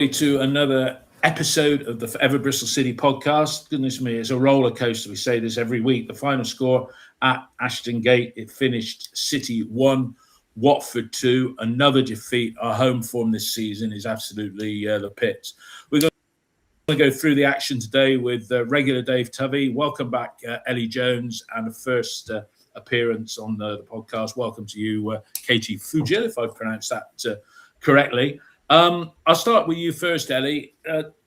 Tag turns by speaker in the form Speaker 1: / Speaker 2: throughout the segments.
Speaker 1: To another episode of the Forever Bristol City podcast. Goodness me, it's a roller coaster. We say this every week. The final score at Ashton Gate, it finished City 1, Watford 2. Another defeat. Our home form this season is absolutely the pits. We're going to go through the action today with regular Dave Tubby. Welcome back, Ellie Jones, and the first appearance on the podcast. Welcome to you, Katie Fugil, if I've pronounced that correctly. I'll start with you first, Ellie.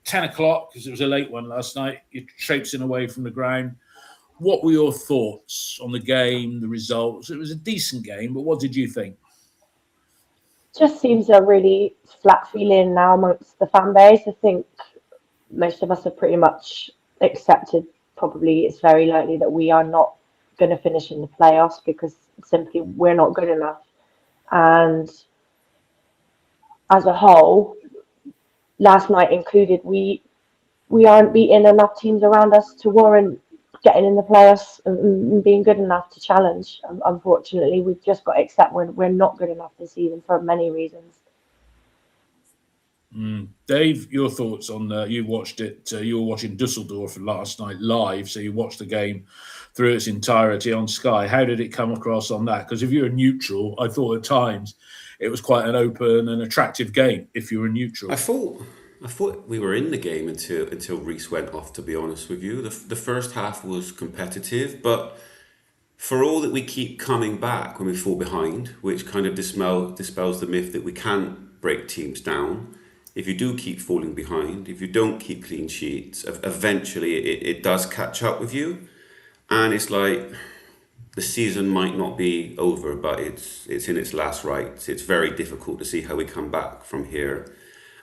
Speaker 1: 10 o'clock, because it was a late one last night. You're traipsing away from the ground. What were your thoughts on the game, the results? It was a decent game, but what did you think?
Speaker 2: Just seems a really flat feeling now amongst the fan base. I think most of us have pretty much accepted probably it's very likely that we are not going to finish in the playoffs because simply we're not good enough. And as a whole, last night included, we aren't beating enough teams around us to warrant getting in the playoffs and being good enough to challenge. Unfortunately, we've just got to accept we're not good enough this season for many reasons.
Speaker 1: Dave, your thoughts on you watched it? You were watching Dusseldorf last night live, so you watched the game through its entirety on Sky. How did it come across on that? Because if you're a neutral, I thought at times it was quite an open and attractive game if you were neutral.
Speaker 3: I thought we were in the game until Reece went off, to be honest with you. The first half was competitive, but for all that we keep coming back when we fall behind, which kind of dispels the myth that we can't break teams down, if you do keep falling behind, if you don't keep clean sheets, eventually it does catch up with you. And it's like the season might not be over, but it's in its last rites. It's very difficult to see how we come back from here.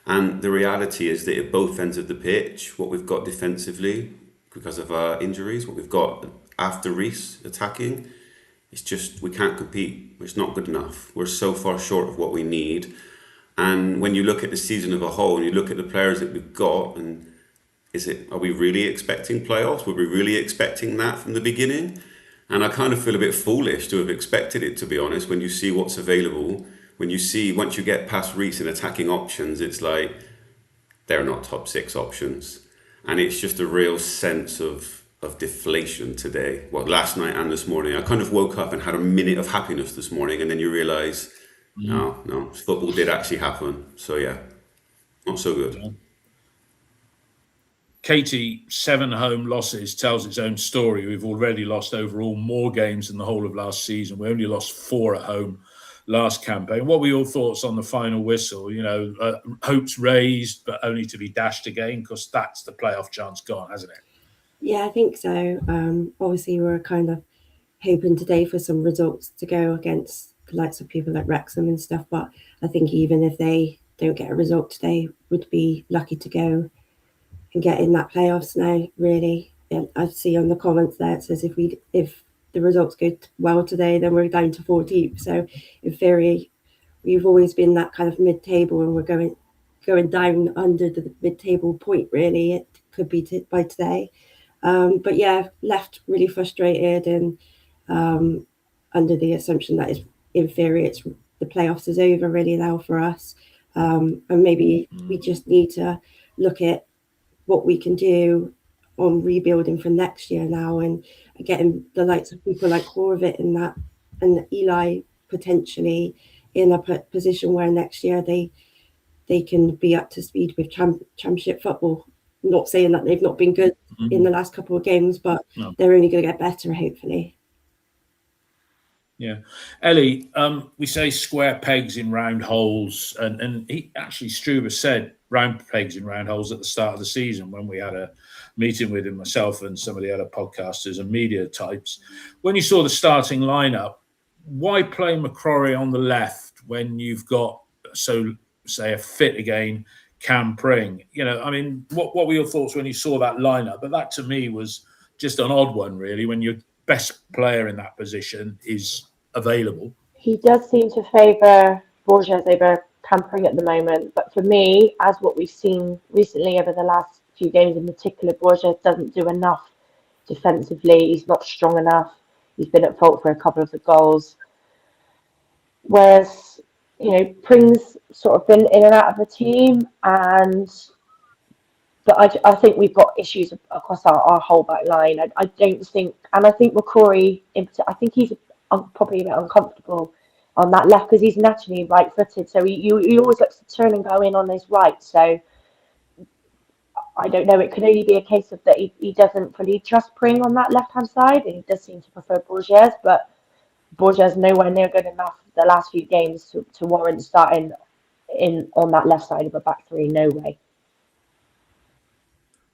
Speaker 3: And the reality is that at both ends of the pitch, what we've got defensively, because of our injuries, what we've got after Reece attacking, it's just, we can't compete. It's not good enough. We're so far short of what we need. And when you look at the season as a whole, and you look at the players that we've got, and are we really expecting playoffs? Were we really expecting that from the beginning? And I kind of feel a bit foolish to have expected it, to be honest, when you see what's available. When you see, once you get past Reece and attacking options, it's like, they're not top six options. And it's just a real sense of deflation today. Well, last night and this morning. I kind of woke up and had a minute of happiness this morning, and then you realise, no, football did actually happen. So yeah, not so good. Yeah.
Speaker 1: Katie, 7 home losses tells its own story. We've already lost overall more games than the whole of last season. We only lost 4 at home last campaign. What were your thoughts on the final whistle? You know, hopes raised, but only to be dashed again, because that's the playoff chance gone, hasn't it?
Speaker 4: Yeah, I think so. Obviously, we're kind of hoping today for some results to go against the likes of people like Wrexham and stuff. But I think even if they don't get a result today, would be lucky to go and get in that playoffs now, really. And I see on the comments there, it says if the results go well today, then we're down to 14th. So in theory, we've always been that kind of mid-table, and we're going down under the mid-table point, really. It could be by today. But yeah, left really frustrated and under the assumption that in theory the playoffs is over really now for us. And maybe we just need to look at what we can do on rebuilding for next year now, and getting the likes of people like Horvath and Eli potentially in a position where next year they can be up to speed with championship football. I'm not saying that they've not been good in the last couple of games, but they're only going to get better, hopefully.
Speaker 1: Yeah. Ellie, we say square pegs in round holes, and he actually, Struber said round pegs in round holes at the start of the season when we had a meeting with him, myself and some of the other podcasters and media types. When you saw the starting lineup, why play McCrory on the left when you've got, a fit again Cam Pring? You know, I mean, what were your thoughts when you saw that lineup? But that to me was just an odd one, really, when your best player in that position is available.
Speaker 2: He does seem to favour Borges over Cam Pring at the moment, but for me, as what we've seen recently over the last few games in particular, Borges doesn't do enough defensively. He's not strong enough. He's been at fault for a couple of the goals. Whereas Pring's sort of been in and out of the team, but I think we've got issues across our whole back line. I don't think, and I think McCrory, I think he's probably a bit uncomfortable on that left because he's naturally right-footed. So he always looks to turn and go in on his right. So I don't know. It could only be a case of that he doesn't fully trust Pring on that left-hand side, and he does seem to prefer Borges. But Borges nowhere near good enough the last few games to warrant starting in on that left side of a back three. No way.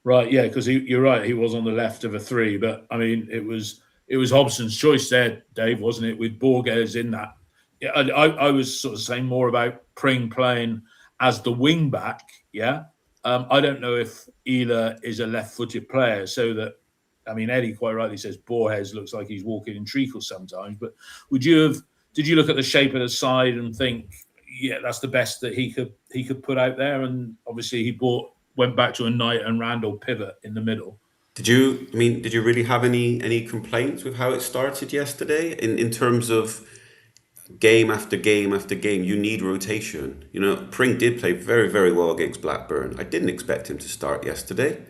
Speaker 1: Right, yeah, because you're right. He was on the left of a three, but I mean, it was Hobson's choice there, Dave, wasn't it? With Borges in that. Yeah, I was sort of saying more about Pring playing as the wing back. Yeah, I don't know if Ela is a left-footed player, so that I mean, Eddie quite rightly says Borges looks like he's walking in treacle sometimes. But did you look at the shape of the side and think, yeah, that's the best that he could put out there? And obviously he went back to a Knight and Randall pivot in the middle.
Speaker 3: Did you really have any complaints with how it started yesterday in terms of game after game after game? You need rotation. Pring did play very, very well against Blackburn. I didn't expect him to start yesterday.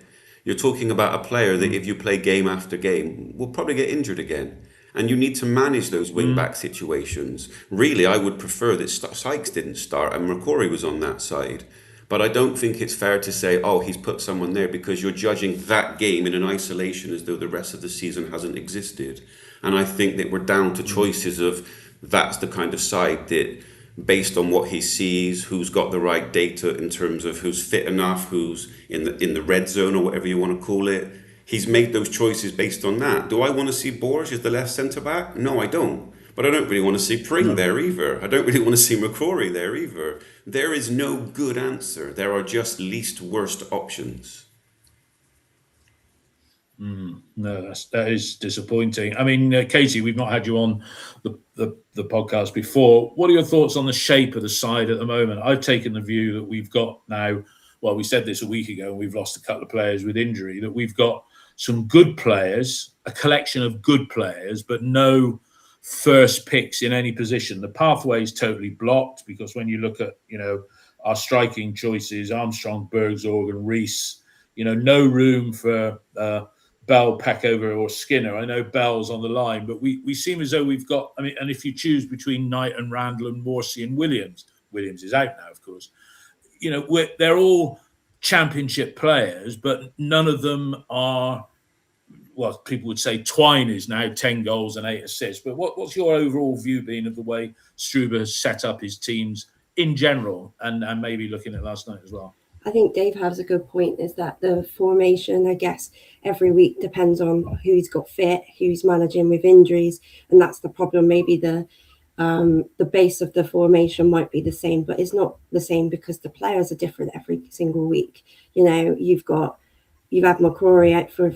Speaker 3: You're talking about a player that if you play game after game will probably get injured again. And you need to manage those wing-back situations. Really, I would prefer that Sykes didn't start and McCrory was on that side. But I don't think it's fair to say, oh, he's put someone there, because you're judging that game in an isolation as though the rest of the season hasn't existed. And I think that we're down to choices of that's the kind of side that, based on what he sees, who's got the right data in terms of who's fit enough, who's in the red zone or whatever you want to call it, he's made those choices based on that. Do I want to see Borges as the left centre-back? No, I don't. But I don't really want to see Pring there either. I don't really want to see McCrory there either. There is no good answer. There are just least worst options.
Speaker 1: No, that is disappointing. I mean, Katie, we've not had you on the podcast before. What are your thoughts on the shape of the side at the moment? I've taken the view that we've got now, well, we said this a week ago, and we've lost a couple of players with injury, that we've got some good players, a collection of good players, but no first picks in any position. The pathway is totally blocked because when you look at, our striking choices, Armstrong, Bergsorg and Reese, no room for Bell, Peckover or Skinner. I know Bell's on the line, but we seem as though we've got, and if you choose between Knight and Randall and Morsey and Williams is out now, of course. They're all championship players, but none of them are, well, people would say Twine is now 10 goals and 8 assists. But what's your overall view been of the way Struber has set up his teams in general and maybe looking at last night as well?
Speaker 4: I think Dave has a good point, is that the formation, I guess, every week depends on who's got fit, who's managing with injuries. And that's the problem. Maybe the base of the formation might be the same, but it's not the same because the players are different every single week. You've had McCrory out for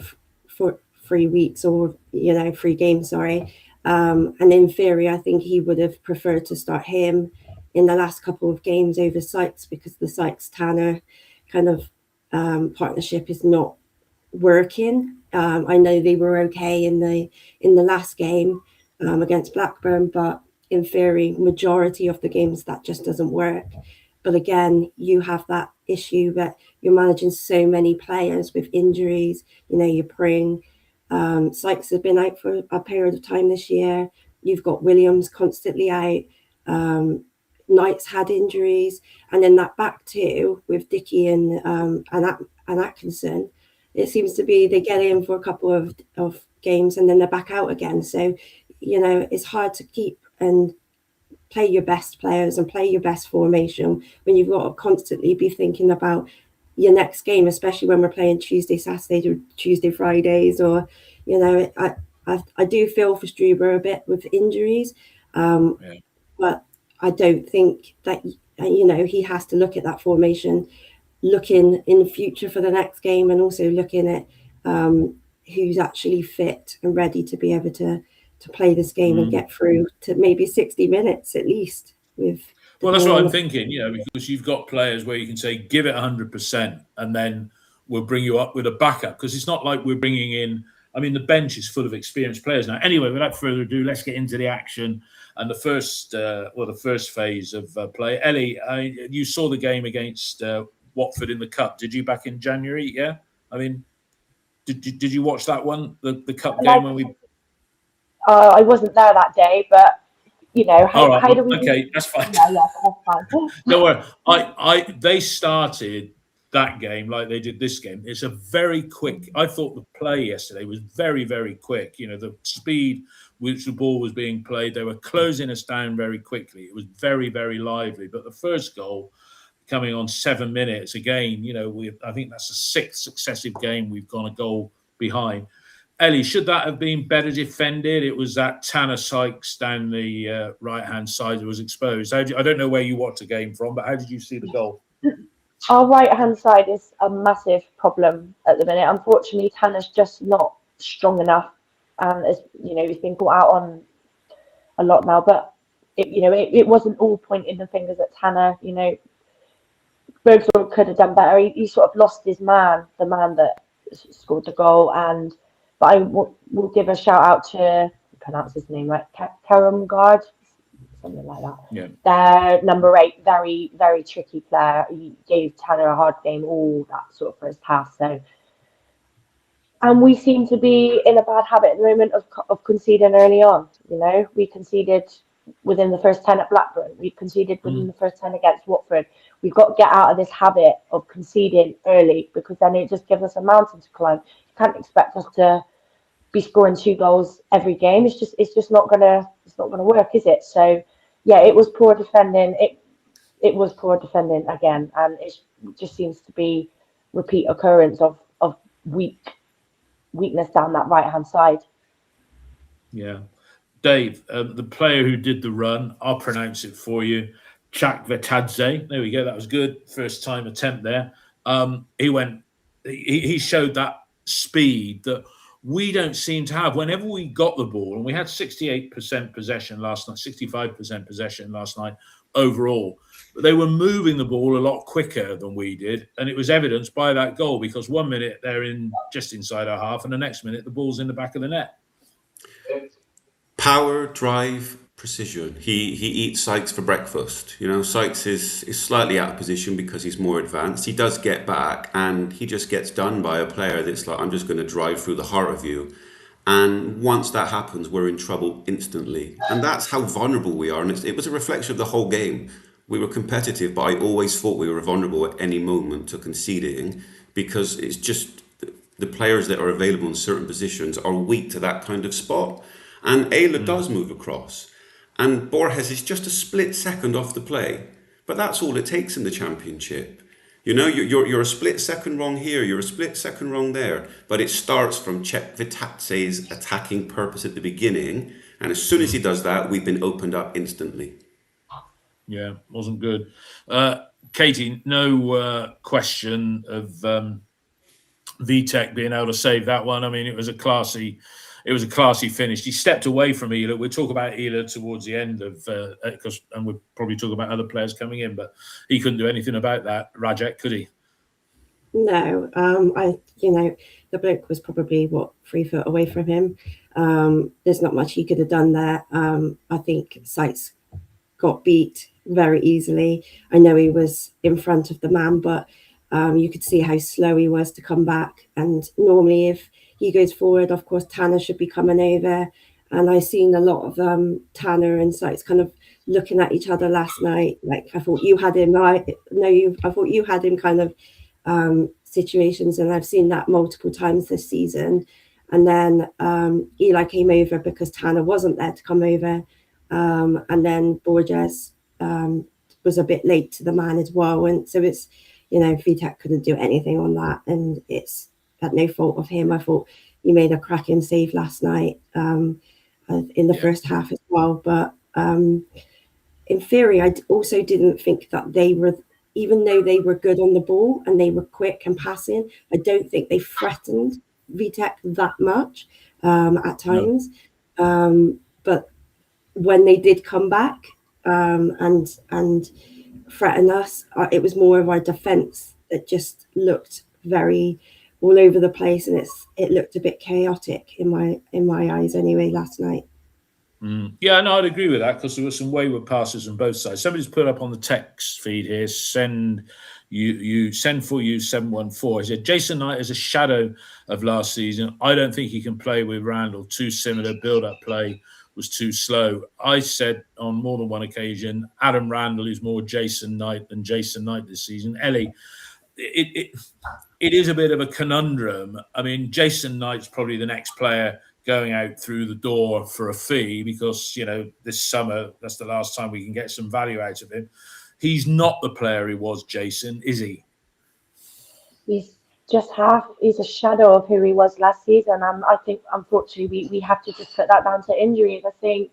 Speaker 4: 3 weeks or 3 games, sorry. And in theory, I think he would have preferred to start him in the last couple of games over Sykes, because the Sykes-Tanner kind of partnership is not working. I know they were okay in the last game against Blackburn, but in theory, majority of the games that just doesn't work. But again, you have that issue that you're managing so many players with injuries. You're Pring. Sykes has been out for a period of time this year. You've got Williams constantly out. Knight's had injuries, and then that back two with Dickey and Atkinson, it seems to be they get in for a couple of games and then they're back out again. So it's hard to keep and play your best players and play your best formation when you've got to constantly be thinking about your next game, especially when we're playing Tuesday, Saturdays or Tuesday, Fridays, or I do feel for Struber a bit with injuries, but I don't think that he has to look at that formation, looking in the future for the next game, and also looking at who's actually fit and ready to be able to play this game and get through to maybe 60 minutes at least.
Speaker 1: Well, that's what I'm thinking, because you've got players where you can say, give it 100% and then we'll bring you up with a backup, because it's not like we're bringing in, the bench is full of experienced players now. Anyway, without further ado, let's get into the action. and the first phase of play. Ellie, you saw the game against Watford in the Cup, did you, back in January? Yeah, I mean, did you watch that one, the Cup game when we?
Speaker 2: I wasn't there that day, but how do we?
Speaker 1: Okay, that's fine.
Speaker 2: Yeah, that's fine.
Speaker 1: Don't worry. They started that game like they did this game. It's a very quick. I thought the play yesterday was very, very quick. The speed which the ball was being played, they were closing us down very quickly. It was very, very lively. But the first goal, coming on 7 minutes again, I think that's the 6th successive game we've gone a goal behind. Ellie, should that have been better defended? It was that Tanner Sykes down the right-hand side that was exposed. I don't know where you watched the game from, but how did you see the goal?
Speaker 2: Our right-hand side is a massive problem at the minute. Unfortunately, Tanner's just not strong enough. And as he's been caught out on a lot now. But it wasn't all pointing the fingers at Tanner. Bergsdorf could have done better. He sort of lost his man, the man that scored the goal. But I will give a shout out to, pronounce his name right, Karumgard, something like that.
Speaker 1: Yeah.
Speaker 2: Their number 8, very, very tricky player. He gave Tanner a hard game, all that sort of first half. And we seem to be in a bad habit at the moment of conceding early on. We conceded within the first 10 at Blackburn. We conceded within the first 10 against Watford. We've got to get out of this habit of conceding early, because then it just gives us a mountain to climb. You can't expect us to be scoring 2 goals every game. It's just not gonna work, is it? So yeah, it was poor defending. It was poor defending again, and it just seems to be repeat occurrence of weakness down that right hand side.
Speaker 1: Yeah, Dave, the player who did the run, I'll pronounce it for you, Chak Vetadze. There we go. That was good. First time attempt there. He showed that speed that we don't seem to have. Whenever we got the ball, and we had 68% possession last night, 65% possession last night overall, but they were moving the ball a lot quicker than we did, and it was evidenced by that goal, because 1 minute they're just inside our half, and the next minute the ball's in the back of the net.
Speaker 3: Power, drive, precision. He eats Sykes for breakfast. Sykes is slightly out of position because he's more advanced. He does get back, and he just gets done by a player that's like, I'm just going to drive through the heart of you. And once that happens, we're in trouble instantly. And that's how vulnerable we are. And it was a reflection of the whole game. We were competitive, but I always thought we were vulnerable at any moment to conceding, because it's just the players that are available in certain positions are weak to that kind of spot. And Ayla does move across. And Borges is just a split second off the play. But that's all it takes in the Championship. You're a split second wrong here, you're a split second wrong there. But it starts from Chak Vetadze's attacking purpose at the beginning. And as soon as he does that, we've been opened up instantly. Yeah,
Speaker 1: wasn't good. Katie, no question of Vitek being able to save that one. I mean, it was a classy finish. He stepped away from Ela. We'll talk about Ela towards the end and we'll probably talk about other players coming in, but he couldn't do anything about that, Rajek, could he?
Speaker 4: No, the bloke was probably 3 foot away from him. There's not much he could have done there. I think Sykes got beat very easily. I know he was in front of the man, but you could see how slow he was to come back. And normally if he goes forward, of course, Tanner should be coming over. And I've seen a lot of Tanner and Sykes kind of looking at each other last night. Like, I thought you had him right. I thought you had him kind of situations. And I've seen that multiple times this season. And then Eli came over because Tanner wasn't there to come over. And then Borges was a bit late to the man as well. And so it's, Vitek couldn't do anything on that. And it's at no fault of him. I thought he made a cracking save last night in the first half as well. But in theory, I also didn't think that they were, even though they were good on the ball and they were quick and passing, I don't think they threatened Vitek that much at times. No. But when they did come back and threaten us, it was more of our defence that just looked very all over the place, and it looked a bit chaotic in my eyes anyway last night.
Speaker 1: Yeah, no, I'd agree with that because there were some wayward passes on both sides. Somebody's put up on the text feed here, send for you 714. He said Jason Knight is a shadow of last season. I don't think he can play with Randall. Too similar. Build-up play was too slow. I said on more than one occasion, Adam Randall is more Jason Knight than Jason Knight this season. Ellie, it is a bit of a conundrum. I mean, Jason Knight's probably the next player going out through the door for a fee because, this summer, that's the last time we can get some value out of him. He's not the player he was, Jason, is he?
Speaker 2: He's he's a shadow of who he was last season. And I think, unfortunately, we have to just put that down to injuries. I think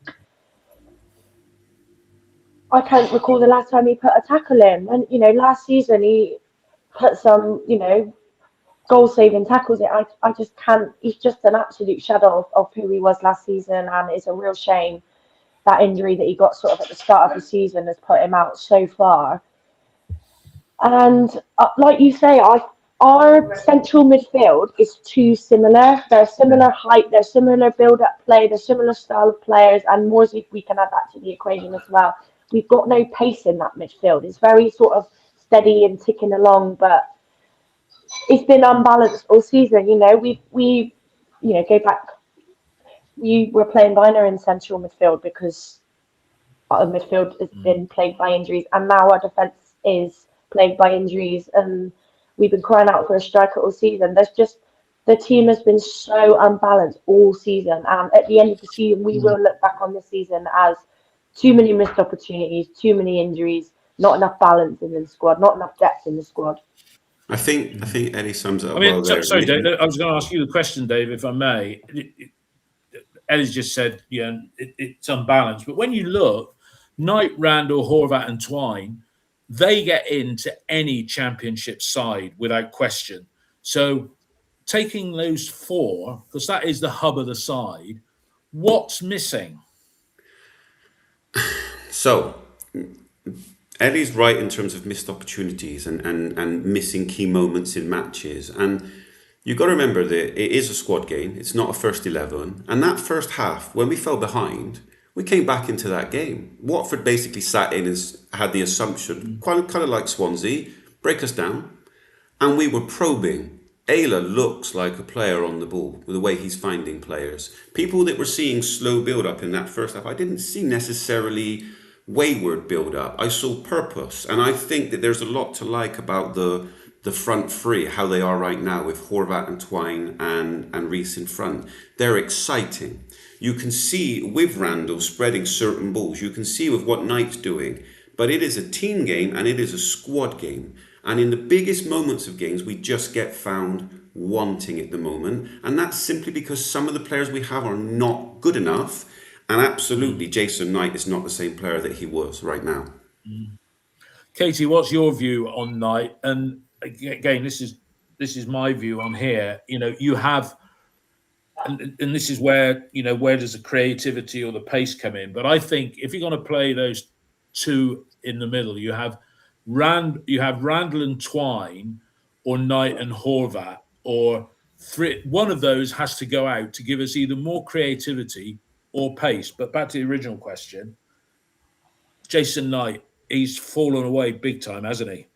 Speaker 2: I can't recall the last time he put a tackle in. And, last season he put some, goal-saving tackles. I just can't. He's just an absolute shadow of who he was last season, and it's a real shame that injury that he got sort of at the start of the season has put him out so far. And like you say, our central midfield is too similar. They're similar height, they're similar build-up play, they're similar style of players, and Morsey, we can add that to the equation as well. We've got no pace in that midfield. It's very sort of steady and ticking along, but it's been unbalanced all season. We go back. We were playing Viner in central midfield because our midfield has been plagued by injuries, and now our defence is plagued by injuries, and we've been crying out for a striker all season. The team has been so unbalanced all season, and at the end of the season, we will look back on the season as too many missed opportunities, too many injuries, not enough balance in the squad, not enough depth in the squad.
Speaker 3: I think Eddie sums it up
Speaker 1: well
Speaker 3: well there.
Speaker 1: Sorry, Dave, I was going to ask you the question, Dave, if I may. Eddie's just said, it's unbalanced. But when you look, Knight, Randall, Horvath and Twine, they get into any championship side without question. So taking those four, because that is the hub of the side, what's missing?
Speaker 3: So Eddie's right in terms of missed opportunities and missing key moments in matches. And you've got to remember that it is a squad game. It's not a first 11. And that first half, when we fell behind, we came back into that game. Watford basically sat in and had the assumption, kind of like Swansea, break us down. And we were probing. Ayla looks like a player on the ball with the way he's finding players. People that were seeing slow build-up in that first half, I didn't see necessarily wayward build-up. I saw purpose. And I think that there's a lot to like about the front three, how they are right now with Horvath and Twine and Reece in front. They're exciting. You can see with Randall spreading certain balls. You can see with what Knight's doing. But it is a team game and it is a squad game. And in the biggest moments of games, we just get found wanting at the moment. And that's simply because some of the players we have are not good enough. And absolutely, Jason Knight is not the same player that he was right now.
Speaker 1: Katie, what's your view on Knight? And again, this is my view on here. You have, and this is where where does the creativity or the pace come in? But I think if you're going to play those two in the middle, you have Randall and Twine, or Knight and Horvath, or three. One of those has to go out to give us either more creativity or pace. But back to the original question, Jason Knight, he's fallen away big time, hasn't he?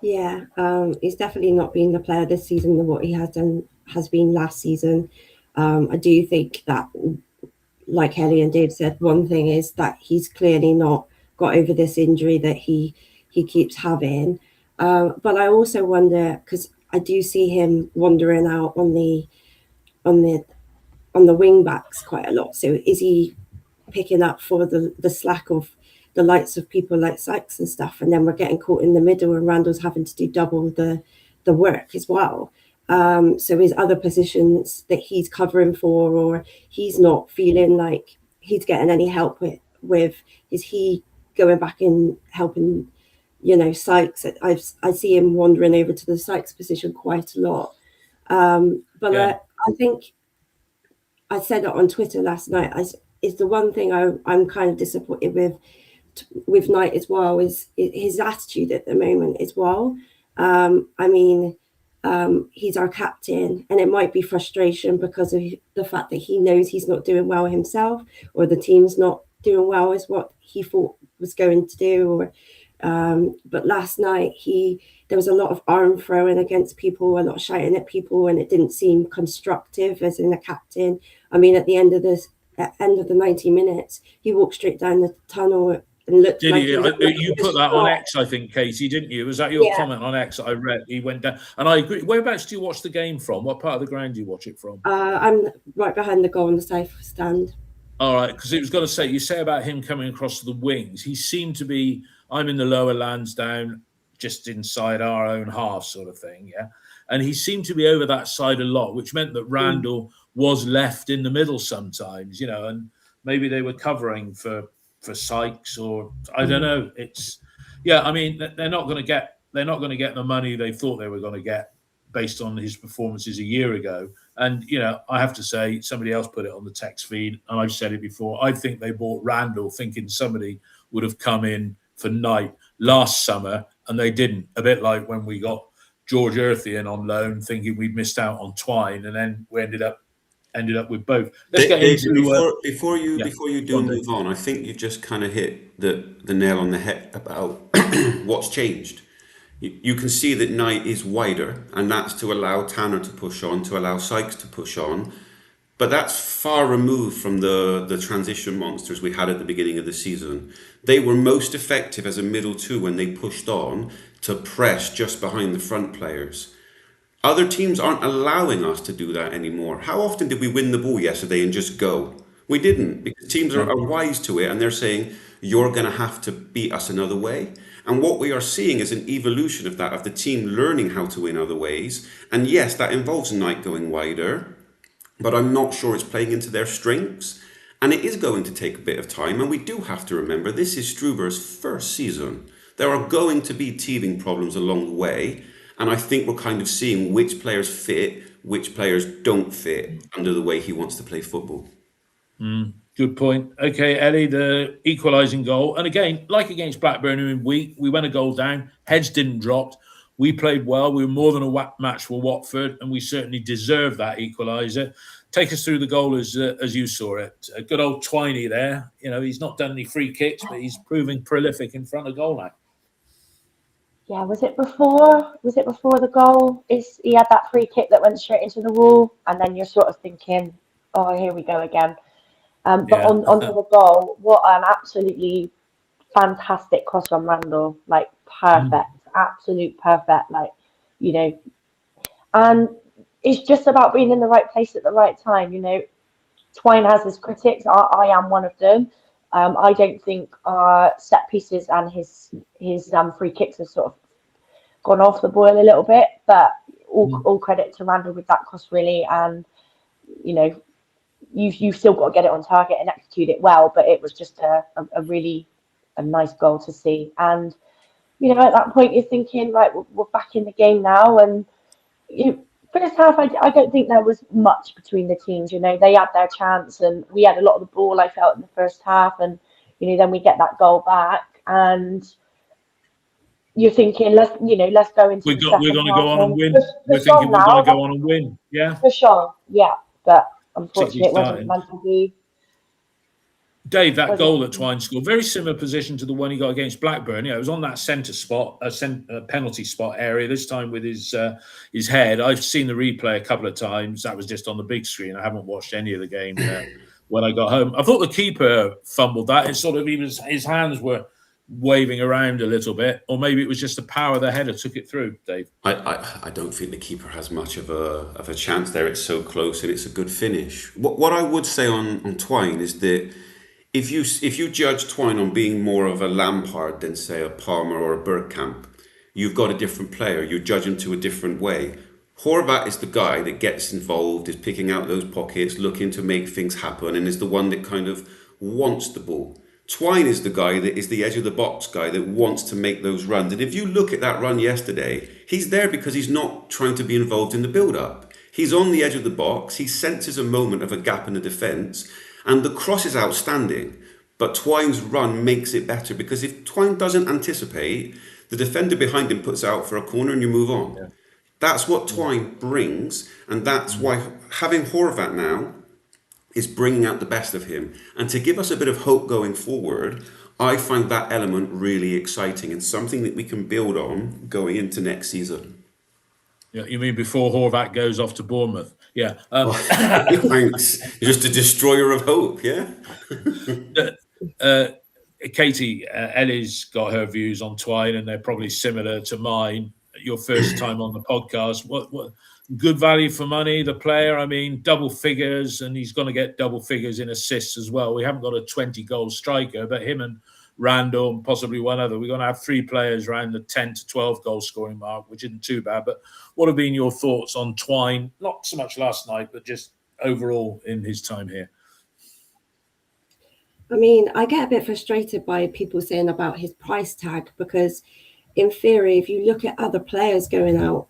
Speaker 4: Yeah, he's definitely not been the player this season than what he has been last season. I do think that, like Ellie and Dave said, one thing is that he's clearly not got over this injury that he keeps having. But I also wonder, because I do see him wandering out on the wing backs quite a lot. So is he picking up for the slack of the likes of people like Sykes and stuff, and then we're getting caught in the middle and Randall's having to do double the work as well. So his other positions that he's covering for, or he's not feeling like he's getting any help with is he going back and helping, Sykes? I see him wandering over to the Sykes position quite a lot. But yeah. I think I said it on Twitter last night. Is the one thing I'm kind of disappointed with Knight as well is his attitude at the moment as well. I mean, he's our captain, and it might be frustration because of the fact that he knows he's not doing well himself, or the team's not doing well as what he thought was going to do. Or but last night there was a lot of arm throwing against people, a lot of shouting at people, and it didn't seem constructive as in a captain. I mean, at the end of the 90 minutes, he walked straight down the tunnel and looked.
Speaker 1: Did
Speaker 4: like
Speaker 1: he? You put that on X, I think, Katie, didn't you? Was that your comment on X that I read? He went down, and I agree. Whereabouts do you watch the game from? What part of the ground do you watch it from?
Speaker 4: I'm right behind the goal in the south stand.
Speaker 1: All right, because it was going to say, you say about him coming across the wings. He seemed to be, I'm in the lower lands down just inside our own half sort of thing, yeah? And he seemed to be over that side a lot, which meant that Randall was left in the middle sometimes, and maybe they were covering for Sykes, or I don't know. I mean, they're not going to get the money they thought they were going to get based on his performances a year ago. And, I have to say, somebody else put it on the text feed, and I've said it before, I think they bought Randall thinking somebody would have come in for Knight last summer, and they didn't. A bit like when we got George Earthy in on loan, thinking we'd missed out on Twine, and then we ended up with both. Let's get into
Speaker 3: before you move on. I think you've just kind of hit the nail on the head about what's changed. You can see that Knight is wider, and that's to allow Tanner to push on, to allow Sykes to push on. But that's far removed from the transition monsters we had at the beginning of the season. They were most effective as a middle two when they pushed on to press just behind the front players. Other teams aren't allowing us to do that anymore. How often did we win the ball yesterday and just go? We didn't, because teams are wise to it, and they're saying, you're going to have to beat us another way. And what we are seeing is an evolution of that, of the team learning how to win other ways. And yes, that involves Knight going wider, but I'm not sure it's playing into their strengths. And it is going to take a bit of time. And we do have to remember, this is Struber's first season. There are going to be teething problems along the way. And I think we're kind of seeing which players fit, which players don't fit under the way he wants to play football.
Speaker 1: Good point. Okay, Ellie, the equalising goal. And again, like against Blackburn, we went a goal down. Heads didn't drop. We played well. We were more than a match for Watford, and we certainly deserved that equaliser. Take us through the goal as you saw it. A good old Twiney there. He's not done any free kicks, but he's proving prolific in front of goal now.
Speaker 2: Yeah, was it before the goal? He had that free kick that went straight into the wall, and then you're sort of thinking, oh, here we go again. But onto the goal, what an absolutely fantastic cross from Randall, like perfect, absolute perfect, and it's just about being in the right place at the right time. Twine has his critics. I am one of them. I don't think our set pieces and his free kicks have sort of gone off the boil a little bit, but all credit to Randall with that cross, really. And you've still got to get it on target and execute it well, but it was just a really nice goal to see. And at that point you're thinking, right, we're back in the game now. And first half, I don't think there was much between the teams. They had their chance, and we had a lot of the ball, I felt, in the first half. And then we get that goal back, and you're thinking, let's go into.
Speaker 1: We're going to go on and win. We're thinking we're going to go on and win. Yeah,
Speaker 2: for sure. Yeah, but unfortunately, it wasn't meant to be.
Speaker 1: Dave, that goal that Twine scored, very similar position to the one he got against Blackburn. It was on that centre spot, a penalty spot area, this time with his head. I've seen the replay a couple of times. That was just on the big screen. I haven't watched any of the game when I got home. I thought the keeper fumbled that. It's sort of his hands were waving around a little bit, or maybe it was just the power of the header took it through, Dave.
Speaker 3: I don't think the keeper has much of a chance there. It's so close, and it's a good finish. What I would say on Twine is that if you judge Twine on being more of a Lampard than, say, a Palmer or a Bergkamp, you've got a different player. You judge him to a different way. Horvat is the guy that gets involved, is picking out those pockets, looking to make things happen, and is the one that kind of wants the ball. Twine is the guy that is the edge of the box guy that wants to make those runs. And if you look at that run yesterday, he's there because he's not trying to be involved in the build-up. He's on the edge of the box. He senses a moment of a gap in the defence. And the cross is outstanding, but Twine's run makes it better, because if Twine doesn't anticipate, the defender behind him puts it out for a corner and you move on. That's what Twine brings, and that's why having Horvat now is bringing out the best of him. And to give us a bit of hope going forward, I find that element really exciting and something that we can build on going into next season.
Speaker 1: Yeah, you mean before Horvat goes off to Bournemouth? Yeah.
Speaker 3: Thanks. You're just a destroyer of hope, yeah?
Speaker 1: Katie, Ellie's got her views on Twine, and they're probably similar to mine. Your first time on the podcast, what good value for money? The player, I mean, double figures, and he's going to get double figures in assists as well. We haven't got a 20-goal striker, but him and Randall, and possibly one other, we're going to have 3 players around the 10 to 12 goal scoring mark, which isn't too bad. But what have been your thoughts on Twine? Not so much last night, but just overall in his time here.
Speaker 4: I mean, I get a bit frustrated by people saying about his price tag, because in theory, if you look at other players going out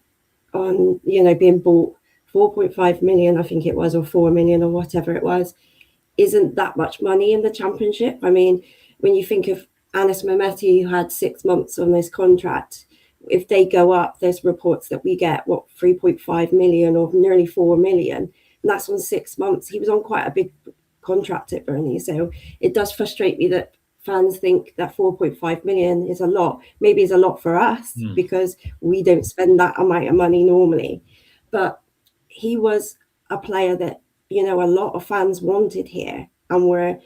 Speaker 4: on, being bought 4.5 million, I think it was, or 4 million or whatever it was, isn't that much money in the Championship. I mean, when you think of Anis Mehmeti, who had 6 months on this contract, if they go up, there's reports that we get, 3.5 million or nearly 4 million. And that's on 6 months. He was on quite a big contract at Burnley. So it does frustrate me that fans think that 4.5 million is a lot. Maybe it's a lot for us because we don't spend that amount of money normally. But he was a player that, a lot of fans wanted here, and were,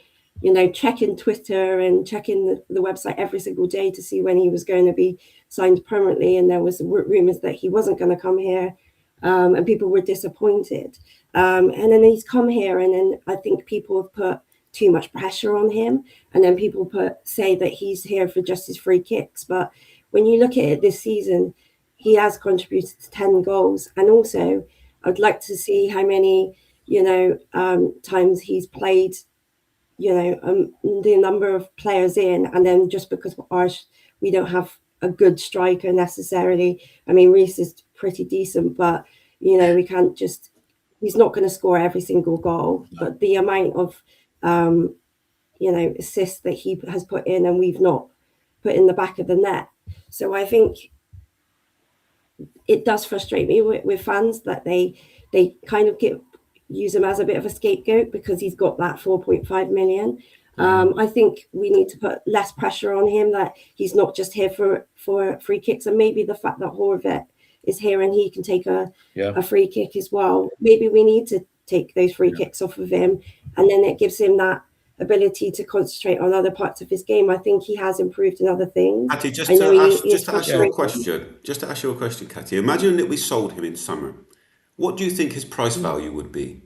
Speaker 4: checking Twitter and checking the website every single day to see when he was going to be signed permanently. And there was rumours that he wasn't going to come here, and people were disappointed. And then he's come here, and then I think people have put too much pressure on him, and then people say that he's here for just his free kicks. But when you look at it this season, he has contributed to 10 goals, and also I'd like to see how many times he's played, the number of players in, and then just because we don't have a good striker necessarily. I mean, Reece is pretty decent, but we can't just. He's not going to score every single goal, but the amount of assists that he has put in, and we've not put in the back of the net. So I think it does frustrate me with fans that they kind of use him as a bit of a scapegoat because he's got that 4.5 million. I think we need to put less pressure on him, that he's not just here for free kicks, and maybe the fact that Horvat is here and he can take a free kick as well. Maybe we need to take those free kicks off of him, and then it gives him that ability to concentrate on other parts of his game. I think he has improved in other things.
Speaker 3: Katie, just to ask you a question, Katie. Imagine that we sold him in summer. What do you think his price value would be?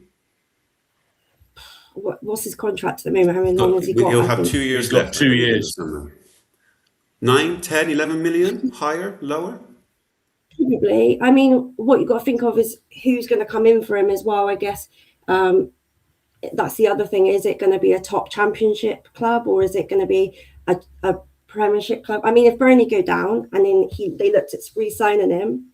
Speaker 4: What's his contract at the moment? How long has he got?
Speaker 3: He'll have 2 years left.
Speaker 1: 2 years.
Speaker 3: 9, 10, 11 million? Higher? Lower?
Speaker 4: Probably. I mean, what you've got to think of is who's going to come in for him as well, I guess. That's the other thing. Is it going to be a top Championship club, or is it going to be a Premiership club? I mean, if Burnley go down and then they looked at re-signing him,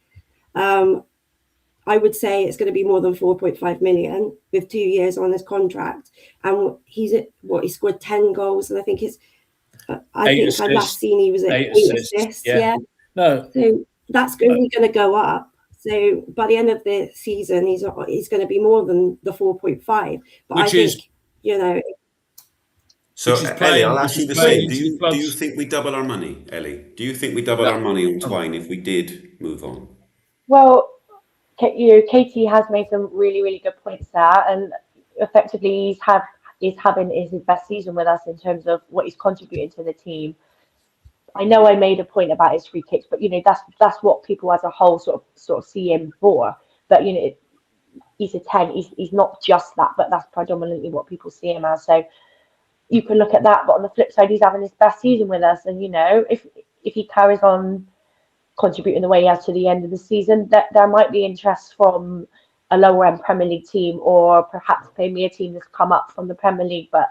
Speaker 4: I would say it's going to be more than 4.5 million with 2 years on his contract. And he scored 10 goals, and I think I last seen he was at 8 assists. Yeah.
Speaker 1: No.
Speaker 4: So that's only going to go up. So by the end of the season, he's going to be more than the 4.5. But I think,
Speaker 3: So, Ellie, I'll ask you the same. Do you think we double our money, Ellie? Do you think we double our money on Twine if we did move on?
Speaker 2: Well, Katie has made some really, really good points there, and effectively he's having his best season with us in terms of what he's contributing to the team. I know I made a point about his free kicks, but that's what people as a whole sort of see him for. But he's a 10. He's not just that, but that's predominantly what people see him as. So you can look at that, but on the flip side, he's having his best season with us, and if he carries on contributing the way he has to the end of the season, that there might be interest from a lower end Premier League team, or perhaps maybe a team that's come up from the Premier League. But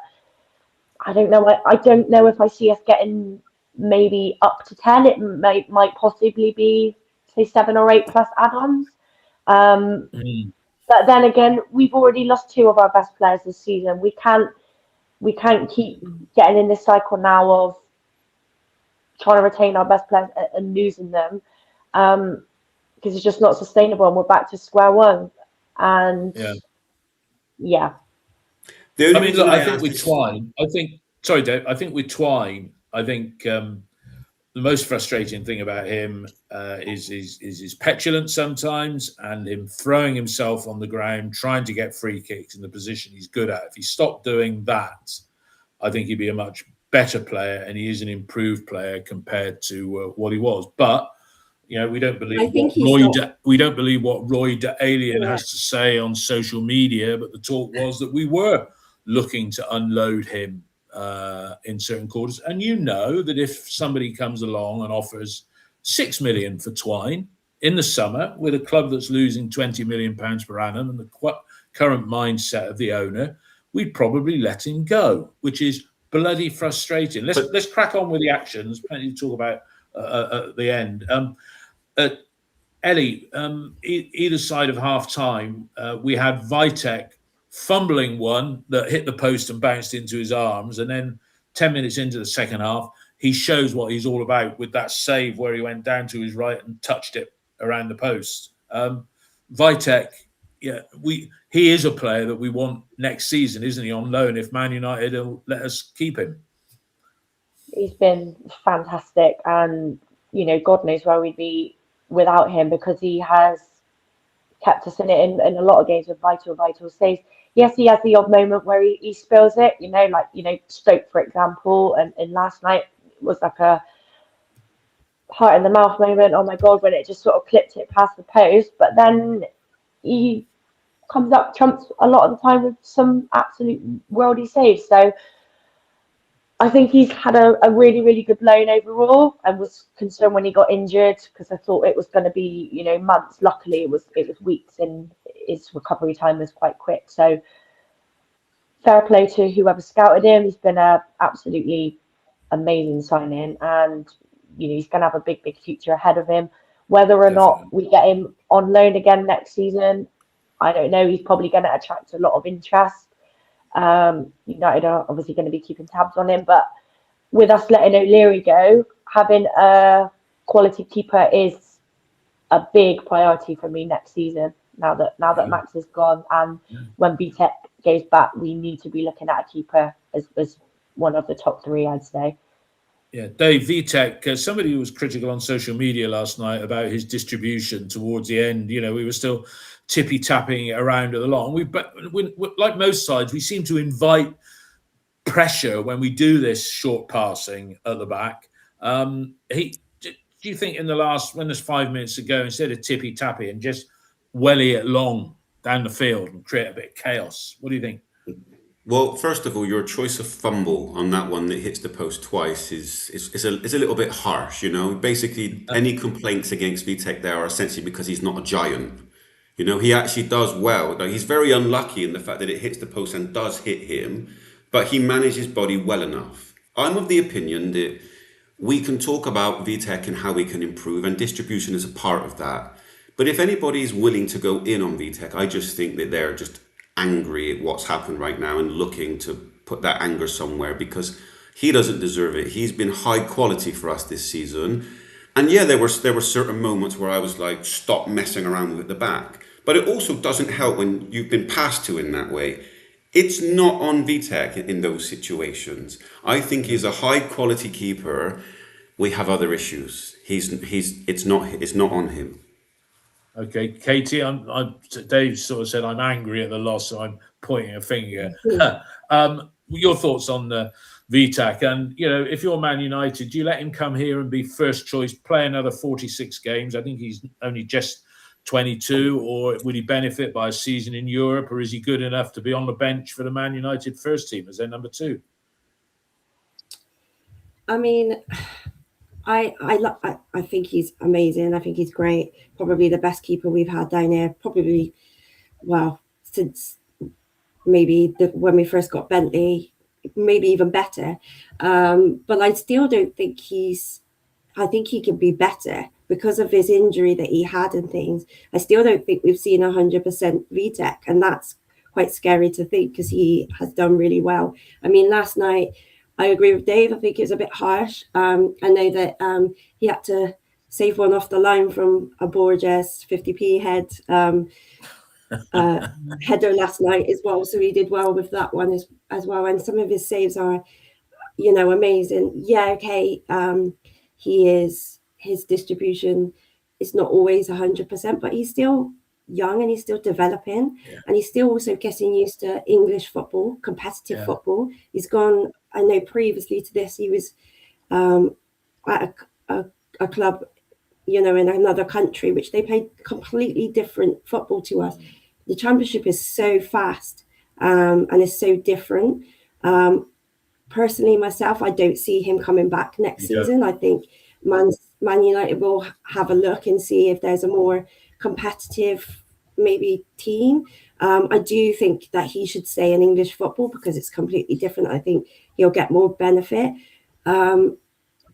Speaker 2: I don't know. I don't know if I see us getting maybe up to 10. It might possibly be, say, 7 or 8 plus add-ons. But then again, we've already lost 2 of our best players this season. We can't keep getting in this cycle now of trying to retain our best players and losing them. because it's just not sustainable, and we're back to square one. And yeah.
Speaker 3: The only
Speaker 1: I mean,
Speaker 3: reason
Speaker 1: look,
Speaker 3: I
Speaker 1: I think
Speaker 3: asked
Speaker 1: with
Speaker 3: is-
Speaker 1: Twine, sorry, Dave, I think with Twine, the most frustrating thing about him is his petulance sometimes, and him throwing himself on the ground, trying to get free kicks in the position he's good at. If he stopped doing that, I think he'd be a much better player, and he is an improved player compared to what he was. But we don't believe we don't believe what Roy D'Alien has to say on social media. But the talk was that we were looking to unload him in certain quarters. And that if somebody comes along and offers £6 million for Twine in the summer with a club that's losing £20 million per annum and the current mindset of the owner, we'd probably let him go, which is bloody frustrating. Let's crack on with the actions. Plenty to talk about at the end. Ellie, either side of half time, we had Vitek fumbling one that hit the post and bounced into his arms. And then 10 minutes into the second half, he shows what he's all about with that save where he went down to his right and touched it around the post. Vitek, he is a player that we want next season, isn't he, on loan, if Man United will let us keep him?
Speaker 2: He's been fantastic, and God knows where we'd be without him, because he has kept us in a lot of games with vital saves. Yes, he has the odd moment where he spills it, Stoke, for example, and last night was like a heart in the mouth moment. Oh my God, when it just sort of clipped it past the post. But then he comes up trumps a lot of the time with some absolute worldy saves. So I think he's had a really, really good loan overall, and was concerned when he got injured, because I thought it was going to be, months. Luckily, it was weeks, and his recovery time was quite quick. So fair play to whoever scouted him. He's been a absolutely amazing signing, and he's going to have a big, big future ahead of him. Whether or not we get him on loan again next season, I don't know. He's probably going to attract a lot of interest. United are obviously going to be keeping tabs on him, but with us letting O'Leary go, having a quality keeper is a big priority for me next season. Now that Max is gone, and when BTEC goes back, we need to be looking at a keeper as one of the top three, I'd say.
Speaker 1: Yeah, Dave, VTech, somebody was critical on social media last night about his distribution towards the end. We were still tippy-tapping around at the lot. But like most sides, we seem to invite pressure when we do this short passing at the back. Do you think in the last, when there's 5 minutes to go, instead of tippy-tapping and just welly it long down the field and create a bit of chaos? What do you think?
Speaker 3: Well, first of all, your choice of fumble on that one that hits the post twice is a little bit harsh, Basically, any complaints against Vitek there are essentially because he's not a giant. He actually does well. Now, he's very unlucky in the fact that it hits the post and does hit him, but he manages his body well enough. I'm of the opinion that we can talk about Vitek and how we can improve, and distribution is a part of that. But if anybody is willing to go in on Vitek, I just think that they're just angry at what's happened right now and looking to put that anger somewhere, because he doesn't deserve it. He's been high quality for us this season. And yeah, there were certain moments where I was like, stop messing around with the back. But it also doesn't help when you've been passed to in that way. It's not on Vitek in those situations. I think he's a high quality keeper. We have other issues. It's not on him.
Speaker 1: Okay, Katie, Dave sort of said I'm angry at the loss, so I'm pointing a finger. Your thoughts on the VTAC, and if you're Man United, do you let him come here and be first choice, play another 46 games? I think he's only just 22, or would he benefit by a season in Europe, or is he good enough to be on the bench for the Man United first team as their number 2?
Speaker 4: I mean, I think he's amazing. I think he's great. Probably the best keeper we've had down here. Probably, well, since maybe when we first got Bentley, maybe even better. But I still don't think I think he can be better because of his injury that he had and things. I still don't think we've seen 100% VTech, and that's quite scary to think, because he has done really well. I mean, last night, I agree with Dave. I think it was a bit harsh. I know that he had to saved one off the line from a Borges 50p head header last night as well. So he did well with that one as well. And some of his saves are, amazing. Yeah, okay. His distribution is not always 100%, but he's still young and he's still developing, and he's still also getting used to English football, competitive football. He's gone, I know previously to this, he was at a club, in another country, which they played completely different football to us. The Championship is so fast and is so different. Personally, myself, I don't see him coming back next season. I think Man United will have a look and see if there's a more competitive maybe team. I do think that he should stay in English football because it's completely different. I think he'll get more benefit.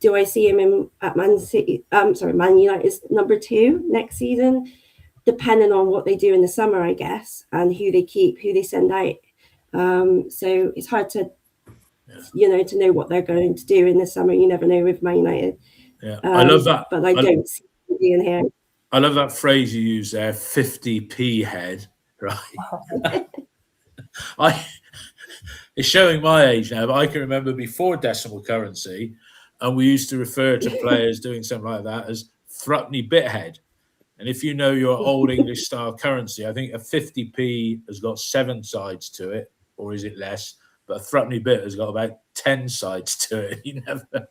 Speaker 4: Do I see him at Man United's number 2 next season? Depending on what they do in the summer, I guess, and who they keep, who they send out. So it's hard to, to know what they're going to do in the summer. You never know with Man United.
Speaker 1: Yeah, I love that.
Speaker 4: But I don't see him being here.
Speaker 1: I love that phrase you use there, 50p head, right? It's showing my age now, but I can remember before decimal currency, and we used to refer to players doing something like that as threepenny bithead. And if you know your old English style currency, I think a 50p has got 7 sides to it, or is it less? But a threepenny bit has got about 10 sides to it. You never.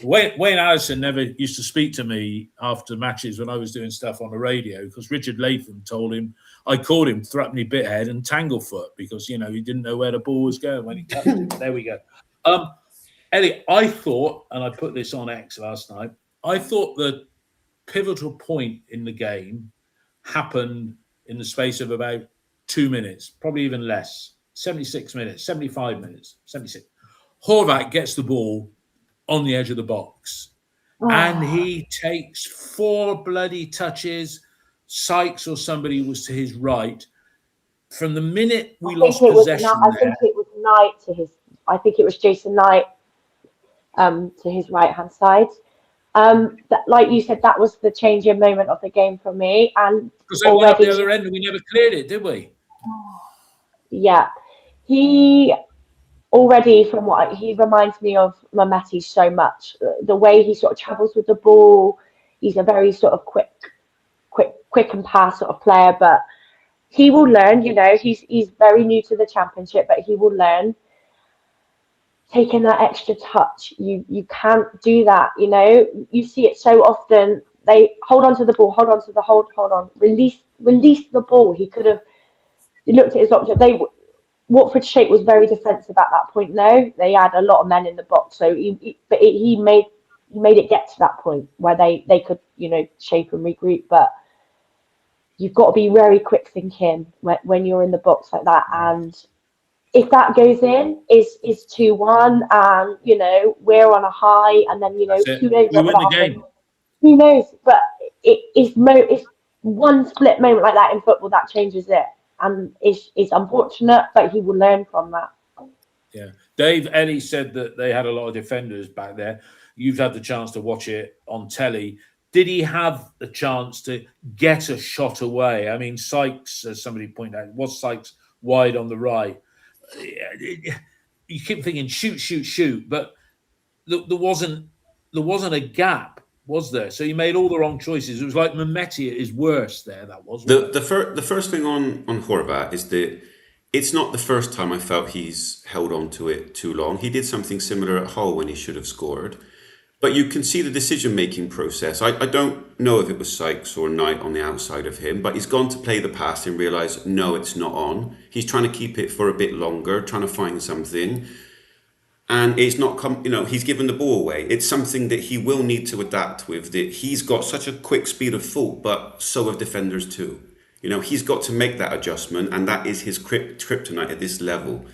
Speaker 1: Wayne Allison never used to speak to me after matches when I was doing stuff on the radio because Richard Latham told him, I called him threepenny bithead and tanglefoot because, he didn't know where the ball was going when he touched it. There we go. Ellie, I thought, and I put this on X last night, I thought the pivotal point in the game happened in the space of about 2 minutes, probably even less. 76 minutes, 75 minutes, 76. Horvath gets the ball on the edge of the box and he takes 4 bloody touches. Sykes or somebody was to his right. From the minute we lost possession
Speaker 2: I think it was Knight I think it was Jason Knight to his right-hand side. That, like you said, that was the changing moment of the game for me. And
Speaker 1: because they went up the other end and we never cleared it, did we?
Speaker 2: Yeah. He already, from what he reminds me of Mehmeti so much. The way he sort of travels with the ball, he's a very sort of quick and pass sort of player. But he will learn. He's very new to the Championship, but he will learn. Taking that extra touch, you can't do that. You see it so often. They hold on to the ball, hold on, release the ball. He could have. He looked at his option. Watford's shape was very defensive at that point. No, they had a lot of men in the box, so he made it get to that point where they could shape and regroup. But you've got to be very quick thinking when you're in the box like that. And if that goes in, is 2-1, and we're on a high, and then who knows
Speaker 1: we win the game.
Speaker 2: Who knows? But it's one split moment like that in football that changes it. And it's unfortunate, but he will learn from that.
Speaker 1: Yeah. Dave, Ellie said that they had a lot of defenders back there. You've had the chance to watch it on telly. Did he have the chance to get a shot away? I mean, Sykes, as somebody pointed out, was Sykes wide on the right? You keep thinking shoot, but there wasn't a gap, was there? So he made all the wrong choices. It was like Mehmeti at his worst there. That was
Speaker 3: the first thing on Horvath is that it's not the first time I felt he's held on to it too long. He did something similar at Hull when he should have scored. But you can see the decision-making process. I don't know if it was Sykes or Knight on the outside of him, but he's gone to play the pass and realised, no, it's not on. He's trying to keep it for a bit longer, trying to find something. And it's not he's given the ball away. It's something that he will need to adapt with, that he's got such a quick speed of foot, but so have defenders too. He's got to make that adjustment, and that is his kryptonite at this level.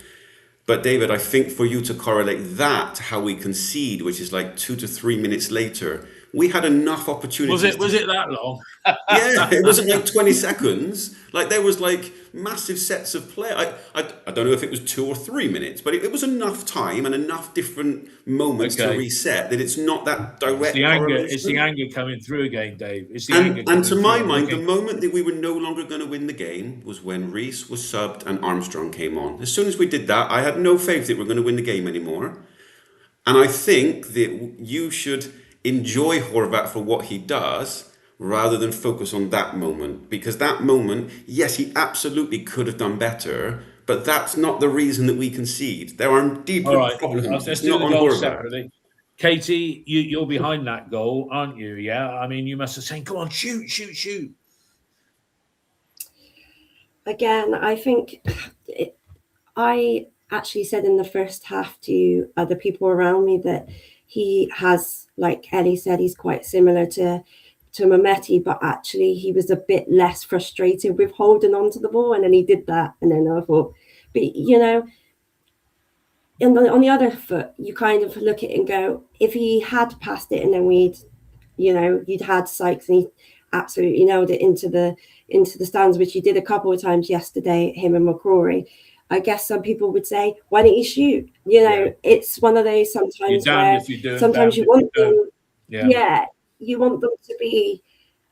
Speaker 3: But David, I think for you to correlate that to how we concede, which is like 2 to 3 minutes later, we had enough opportunities.
Speaker 1: Was it that long?
Speaker 3: Yeah, it wasn't like 20 seconds. Like there was like massive sets of play. I don't know if it was 2 or 3 minutes, but it was enough time and enough different moments to reset that it's not that direct correlation.
Speaker 1: It's the anger coming through again, Dave. It's the anger.
Speaker 3: And to my mind, the moment that we were no longer going to win the game was when Reece was subbed and Armstrong came on. As soon as we did that, I had no faith that we were going to win the game anymore. And I think that you should enjoy Horvat for what he does rather than focus on that moment. Because that moment, yes, he absolutely could have done better, but that's not the reason that we concede. There are deeper problems.
Speaker 1: Let's do the goal separately. Katie, you're behind that goal, aren't you? Yeah. I mean, you must have said, "Come on, shoot, shoot, shoot."
Speaker 4: Again, I think I actually said in the first half to other people around me that he has, like Ellie said, he's quite similar to Mehmeti, but actually he was a bit less frustrated with holding on to the ball, and then he did that, and then I thought, but you know, on the other foot, you kind of look at it and go, if he had passed it and then you'd had Sykes and he absolutely nailed it into the stands, which he did a couple of times yesterday, him and McCrory. I guess some people would say, why don't you shoot? It's one of those sometimes where sometimes you want them, you want them to be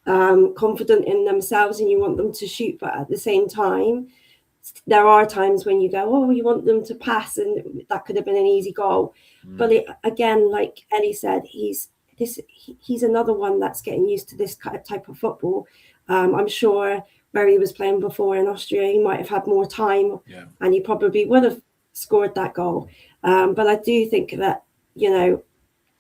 Speaker 4: confident in themselves and you want them to shoot, but at the same time, there are times when you go, oh, you want them to pass, and that could have been an easy goal. But again, like Ellie said, he's another one that's getting used to this type of football. I'm sure where he was playing before in Austria, he might have had more time, and he probably would have scored that goal. But I do think that,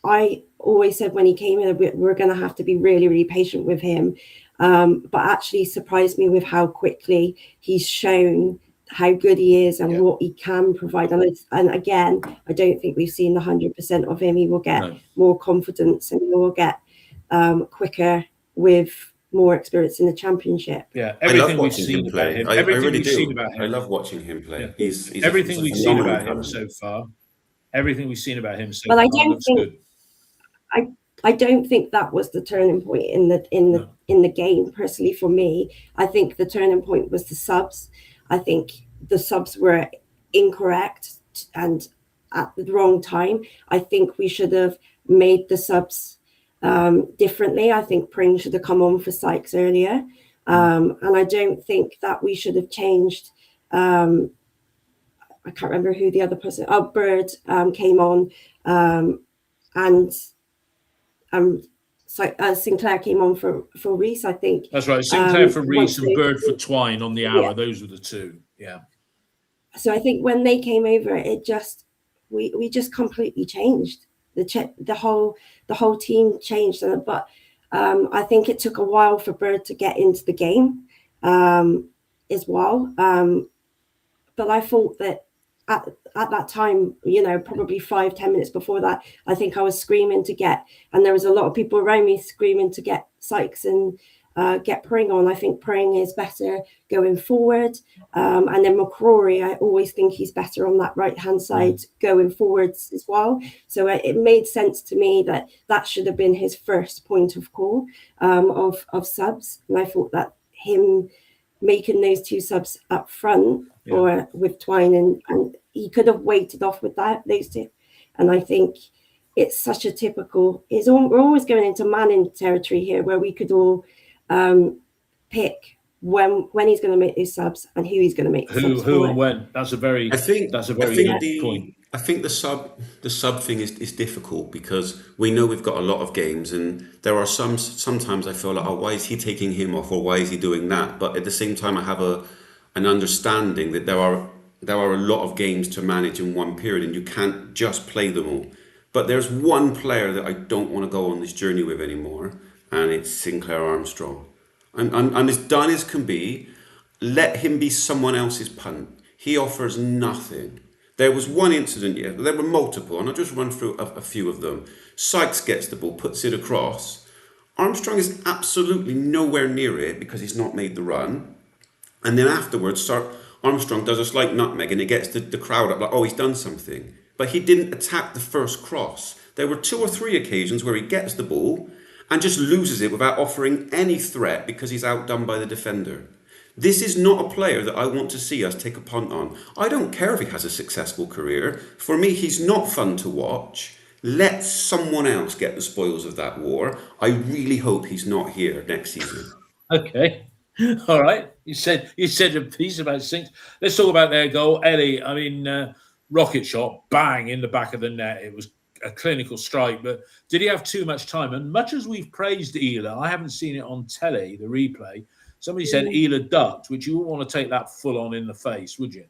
Speaker 4: I always said when he came in, we're going to have to be really, really patient with him. But actually surprised me with how quickly he's shown how good he is and what he can provide. And again, I don't think we've seen the 100% of him. He will get more confidence and he will get quicker with more experience in the Championship.
Speaker 1: Yeah, everything we've seen about him. Everything we've seen about him.
Speaker 3: I love watching him play.
Speaker 1: Yeah.
Speaker 3: He's
Speaker 1: everything we've seen about him so far. Everything we've seen about him so far looks good.
Speaker 4: I don't think that was the turning point in the game. Personally, for me, I think the turning point was the subs. I think the subs were incorrect and at the wrong time. I think we should have made the subs differently. I think Pring should have come on for Sykes earlier, and I don't think that we should have changed. I can't remember who the other person. Oh, Bird came on, and. Sinclair came on for Reece, I think.
Speaker 1: That's right. Sinclair for Reece and Bird for Twine on the hour. Yeah. Those were the two. Yeah.
Speaker 4: So I think when they came over, it just we just completely changed. The whole team changed. But I think it took a while for Bird to get into the game as well. But I thought that at that time, probably 5-10 minutes before that, I think I was screaming to get, and there was a lot of people around me screaming to get Sykes and get Pring on. I think Pring is better going forward. And then McCrory, I always think he's better on that right-hand side going forwards as well. So it made sense to me that should have been his first point of call of subs. And I thought that him making those two subs up front or with Twine and he could have waited off with those two. And I think it's such a typical, we're always going into Manning territory here where we could all pick when he's going to make these subs and who he's going to make subs
Speaker 1: who and when. That's a very good point.
Speaker 3: I think the sub thing is difficult because we know we've got a lot of games and there are sometimes I feel like, oh, why is he taking him off or why is he doing that? But at the same time, I have an understanding that there are a lot of games to manage in one period and you can't just play them all. But there's one player that I don't want to go on this journey with anymore, and it's Sinclair Armstrong. I'm as done as can be. Let him be someone else's punt. He offers nothing. There was one incident, there were multiple, and I'll just run through a few of them. Sykes gets the ball, puts it across. Armstrong is absolutely nowhere near it because he's not made the run. And then afterwards, Armstrong does a slight nutmeg and it gets the crowd up like, oh, he's done something. But he didn't attack the first cross. There were 2 or 3 occasions where he gets the ball and just loses it without offering any threat because he's outdone by the defender. This is not a player that I want to see us take a punt on. I don't care if he has a successful career. For me, he's not fun to watch. Let someone else get the spoils of that war. I really hope he's not here next season.
Speaker 1: Okay. All right. You said a piece about Sinks. Let's talk about their goal. Ellie, I mean, rocket shot, bang, in the back of the net. It was a clinical strike, but did he have too much time? And much as we've praised Ela, I haven't seen it on telly, the replay. Somebody said Ela ducked, which you wouldn't want to take that full on in the face, would you?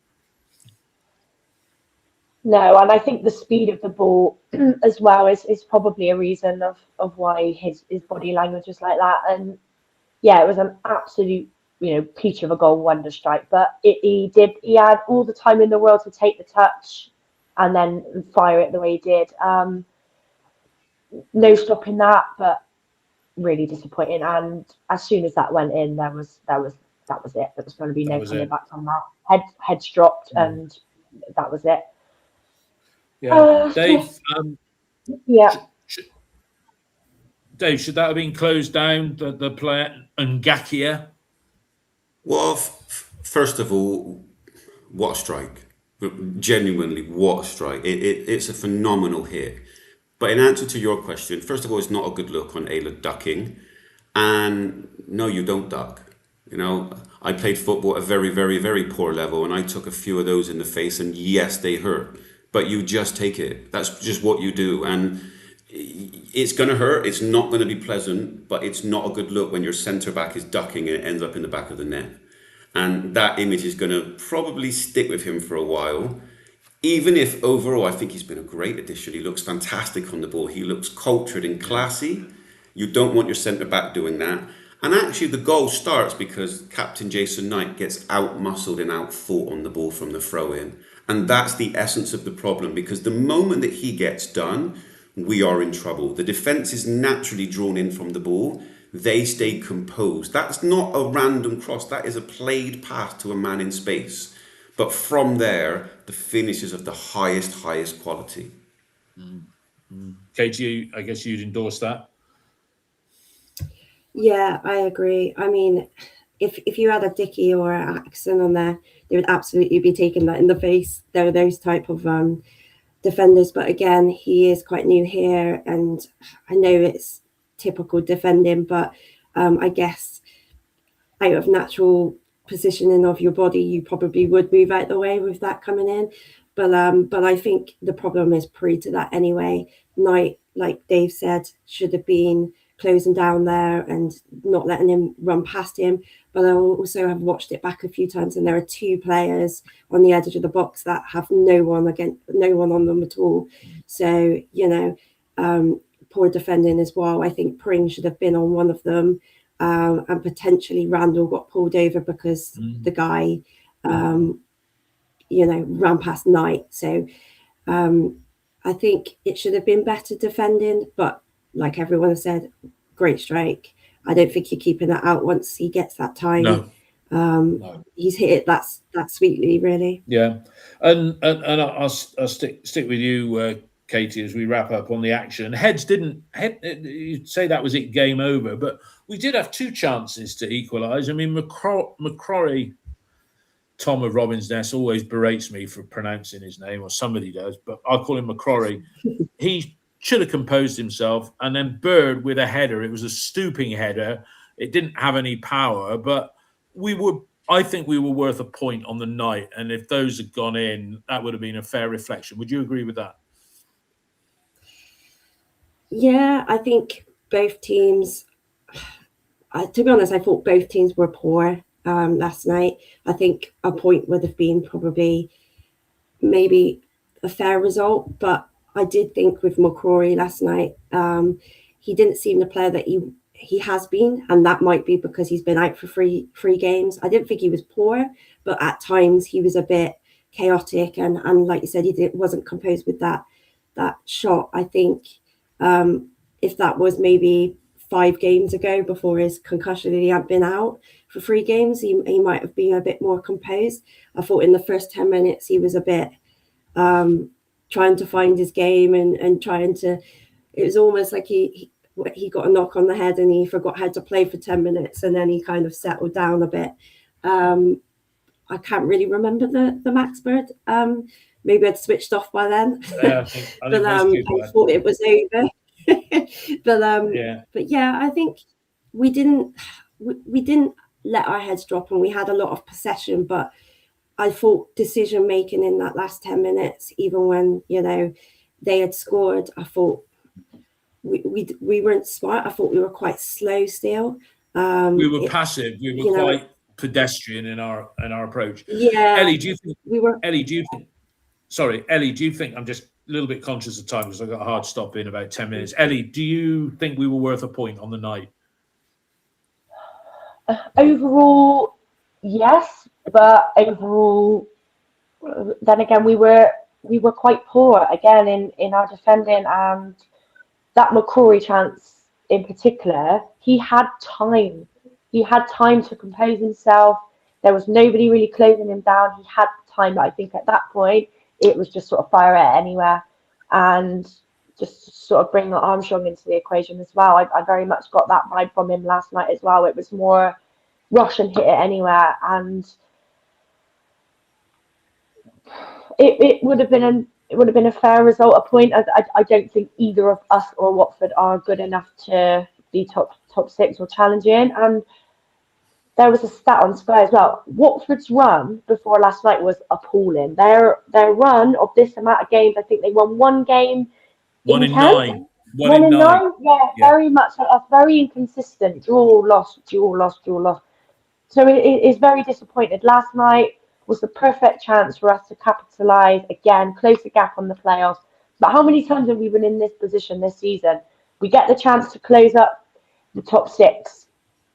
Speaker 2: No, and I think the speed of the ball as well is probably a reason of why his body language was like that. And yeah, it was an absolute, peach of a goal, wonder strike. But he had all the time in the world to take the touch and then fire it the way he did. No stopping that, but really disappointing. And as soon as that went in, that was it. There was going to be no coming back from that. Heads dropped, and that was it.
Speaker 1: Yeah, Dave.
Speaker 2: Yeah.
Speaker 1: Dave, should that have been closed down? The player Ngakia?
Speaker 3: Well, first of all, what a strike! Genuinely, what a strike! It's a phenomenal hit. But in answer to your question, first of all, it's not a good look on Ela ducking, and no, you don't duck. I played football at a very, very, very poor level, and I took a few of those in the face, and yes, they hurt. But you just take it. That's just what you do. And it's going to hurt. It's not going to be pleasant, but it's not a good look when your centre-back is ducking and it ends up in the back of the net. And that image is going to probably stick with him for a while. Even if overall, I think he's been a great addition. He looks fantastic on the ball. He looks cultured and classy. You don't want your centre-back doing that. And actually, the goal starts because Captain Jason Knight gets out-muscled and out-fought on the ball from the throw-in. And that's the essence of the problem, because the moment that he gets done, we are in trouble. The defence is naturally drawn in from the ball. They stay composed. That's not a random cross. That is a played pass to a man in space. But from there, the finish is of the highest quality.
Speaker 1: Katie, I guess you'd endorse that.
Speaker 4: Yeah, I agree. I mean, if you had a Dickey or an Axon on there, they would absolutely be taking that in the face. They're those type of defenders. But again, he is quite new here, and I know it's typical defending, but I guess out of natural positioning of your body, you probably would move out the way with that coming in. But I think the problem is pre to that anyway. Knight, like Dave said, should have been closing down there and not letting him run past him. But I also have watched it back a few times, and there are two players on the edge of the box that have no one on them at all. So, poor defending as well. I think Pring should have been on one of them, and potentially Randall got pulled over because the guy, ran past Knight. So I think it should have been better defending, but like everyone has said, great strike. I don't think you're keeping that out once he gets that time. No. He's hit it that sweetly, really.
Speaker 1: Yeah, and I'll stick with you, Katie, as we wrap up on the action. You'd say that was it, game over, but we did have two chances to equalise. I mean, McCrory, Tom of Robin's Nest, always berates me for pronouncing his name, or somebody does, but I'll call him McCrory. He should have composed himself, and then Bird with a header. It was a stooping header. It didn't have any power, but I think we were worth a point on the night, and if those had gone in, that would have been a fair reflection. Would you agree with that?
Speaker 4: Yeah, I think both teams, to be honest, I thought both teams were poor last night. I think a point would have been probably maybe a fair result, but I did think with McCrory last night, he didn't seem the player that he has been, and that might be because he's been out for three games. I didn't think he was poor, but at times he was a bit chaotic, and like you said, wasn't composed with that shot. I think if that was maybe 5 games ago before his concussion and he hadn't been out for 3 games, he might have been a bit more composed. I thought in the first 10 minutes he was a bit trying to find his game and trying to, it was almost like he got a knock on the head and he forgot how to play for 10 minutes, and then he kind of settled down a bit. I can't really remember the Max Bird. Maybe I'd switched off by then.
Speaker 1: Yeah, I think
Speaker 4: but
Speaker 1: most people
Speaker 4: I thought it was over.
Speaker 1: yeah.
Speaker 4: But yeah, I think we didn't let our heads drop, and we had a lot of possession, but I thought decision making in that last 10 minutes, even when, you know, they had scored, I thought we weren't smart. I thought we were quite slow still.
Speaker 1: We were passive. We were quite pedestrian in our approach.
Speaker 4: Yeah.
Speaker 1: Ellie, do you think
Speaker 4: Ellie,
Speaker 1: do you think I'm just a little bit conscious of time because I've got a hard stop in about 10 minutes. Ellie, do you think we were worth a point on the night?
Speaker 2: Overall, yes, but overall, then again, we were quite poor again in our defending, and that McCrory chance in particular, he had time. He had time to compose himself. There was nobody really closing him down. He had time. But I think at that point, it was just sort of fire it anywhere, and just sort of bring Armstrong into the equation as well. I very much got that vibe from him last night as well. It was more rush and hit it anywhere, and it would have been a fair result, a point. I don't think either of us or Watford are good enough to be top six or challenging. And there was a stat on Sky as well. Watford's run before last night was appalling. Their run of this amount of games, I think they won one game.
Speaker 1: One in 9.
Speaker 2: One in 9. Yeah, very much. That's very inconsistent. Draw, loss, draw, loss, draw, loss. So it is very disappointed. Last night was the perfect chance for us to capitalise again, close the gap on the playoffs. But how many times have we been in this position this season? We get the chance to close up the top 6.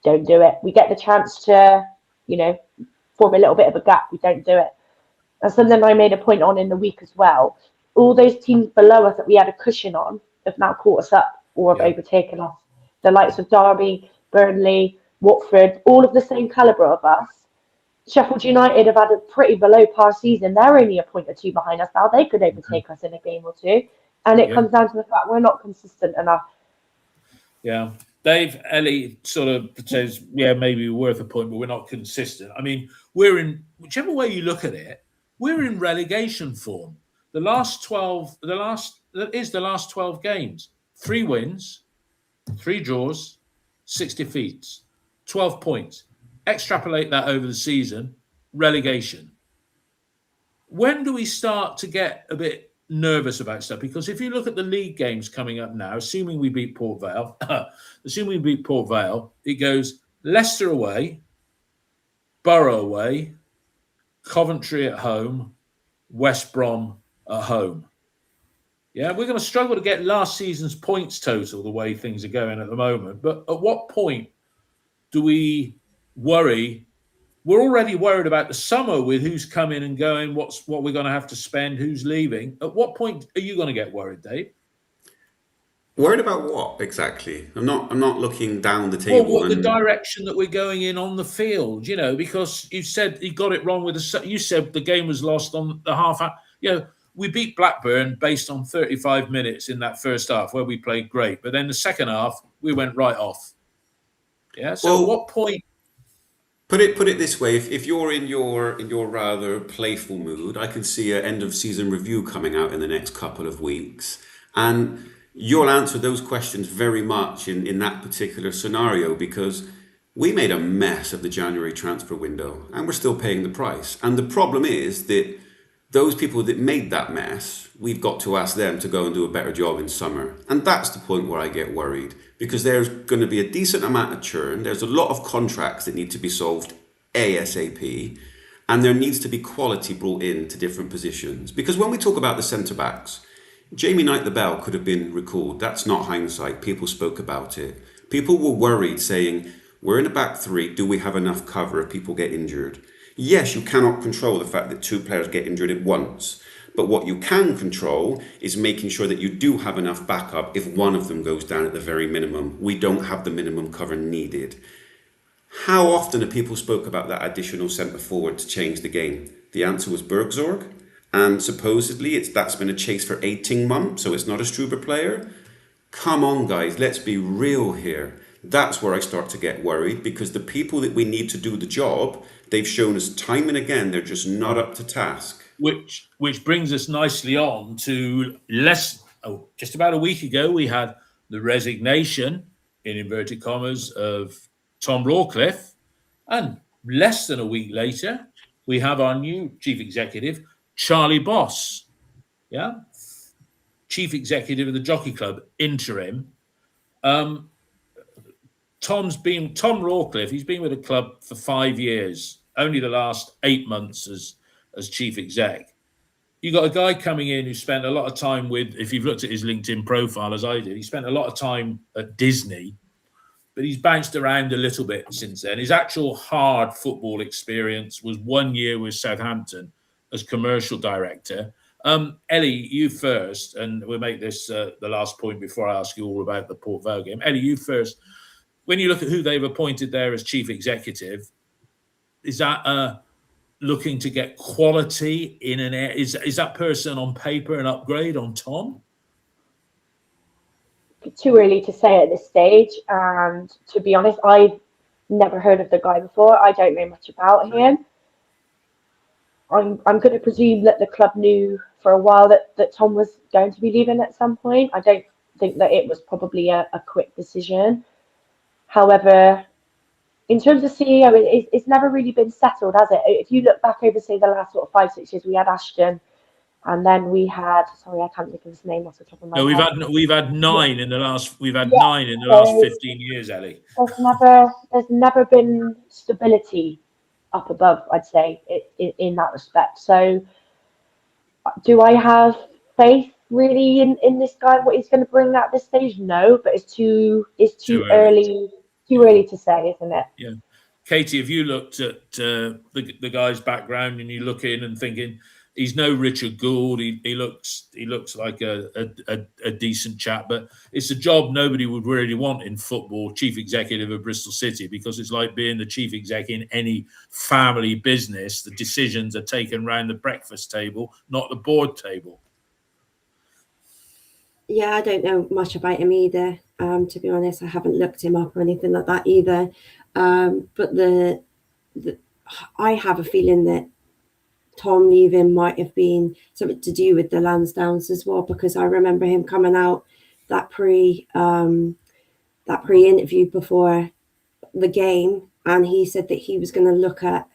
Speaker 2: Don't do it. We get the chance to, form a little bit of a gap. We don't do it. And something I made a point on in the week as well. All those teams below us that we had a cushion on have now caught us up or have overtaken us. The likes of Derby, Burnley, Watford, all of the same calibre of us. Sheffield United have had a pretty below par season. They're only a point or two behind us now. They could overtake us in a game or two. And it comes down to the fact we're not consistent enough.
Speaker 1: Yeah. Dave, Ellie sort of says, maybe we're worth a point, but we're not consistent. I mean, we're in, whichever way you look at it, we're in relegation form. The last 12 games, 3 wins, 3 draws, 6 defeats, 12 points. Extrapolate that over the season, relegation. When do we start to get a bit nervous about stuff? Because if you look at the league games coming up now, assuming we beat Port Vale, it goes Leicester away, Borough away, Coventry at home, West Brom at home. Yeah, we're going to struggle to get last season's points total the way things are going at the moment. But at what point do we worry? We're already worried about the summer with who's coming and going, what we're going to have to spend, who's leaving. At what point are you going to get worried, Dave?
Speaker 3: Worried about what exactly? I'm not looking down the table.
Speaker 1: Well, the direction that we're going in on the field, because you said you got it wrong with you said the game was lost on the half hour. We beat Blackburn based on 35 minutes in that first half where we played great. But then the second half, we went right off. Yeah. So at what point?
Speaker 3: Put it this way: if you're in your rather playful mood, I can see an end of season review coming out in the next couple of weeks, and you'll answer those questions very much in that particular scenario, because we made a mess of the January transfer window, and we're still paying the price. And the problem is that those people that made that mess, we've got to ask them to go and do a better job in summer. And that's the point where I get worried, because there's going to be a decent amount of churn. There's a lot of contracts that need to be solved ASAP, and there needs to be quality brought in to different positions. Because when we talk about the centre-backs, Jamie Knight-the-Bell could have been recalled. That's not hindsight. People spoke about it. People were worried, saying, we're in a back 3. Do we have enough cover if people get injured? Yes, you cannot control the fact that 2 players get injured at once. But what you can control is making sure that you do have enough backup if one of them goes down at the very minimum. We don't have the minimum cover needed. How often have people spoke about that additional centre forward to change the game? The answer was Bergzorg. And supposedly that's been a chase for 18 months, so it's not a Struber player. come on, guys, let's be real here. That's where I start to get worried, because the people that we need to do the job, they've shown us time and again, they're just not up to task.
Speaker 1: Which brings us nicely on to just about a week ago, we had the resignation, in inverted commas, of Tom Rawcliffe, and less than a week later, we have our new chief executive, Charlie Boss, chief executive of the Jockey Club, interim. Tom Rawcliffe, he's been with the club for 5 years, only the last 8 months as chief exec. You got a guy coming in who spent a lot of time with, if you've looked at his LinkedIn profile as I did, he spent a lot of time at Disney, but he's bounced around a little bit since then. His actual hard football experience was 1 year with Southampton as commercial director. Ellie, you first, and we'll make this the last point before I ask you all about the Port Vale game. Ellie, you first. When you look at who they've appointed there as chief executive, is that looking to get quality in an area? Is that person on paper an upgrade on Tom?
Speaker 2: Too early to say at this stage, and to be honest, I've never heard of the guy before. I don't know much about him. I'm going to presume that the club knew for a while that Tom was going to be leaving at some point. I don't think that it was probably a quick decision. However, in terms of CEO, it's never really been settled, has it? If you look back over, say, the last sort of 5-6 years, we had Ashton, and then we had, sorry, I can't think of his name off the top of my head.
Speaker 1: No, we've had nine in the last 15 years, Ellie.
Speaker 2: There's never been stability up above, I'd say, in that respect. So, do I have faith really in this guy, what he's going to bring at this stage? No, but it's too early. Too early to say, isn't it?
Speaker 1: Yeah. Katie, have you looked at the guy's background and you look in and thinking he's no Richard Gould? He looks like a decent chap, but it's a job nobody would really want in football, chief executive of Bristol City, because it's like being the chief exec in any family business. The decisions are taken around the breakfast table, not the board table.
Speaker 4: Yeah, I don't know much about him either. To be honest, I haven't looked him up or anything like that either. But I have a feeling that Tom leaving might have been something to do with the Lansdowns as well, because I remember him coming out that pre-interview before the game, and he said that he was going to look at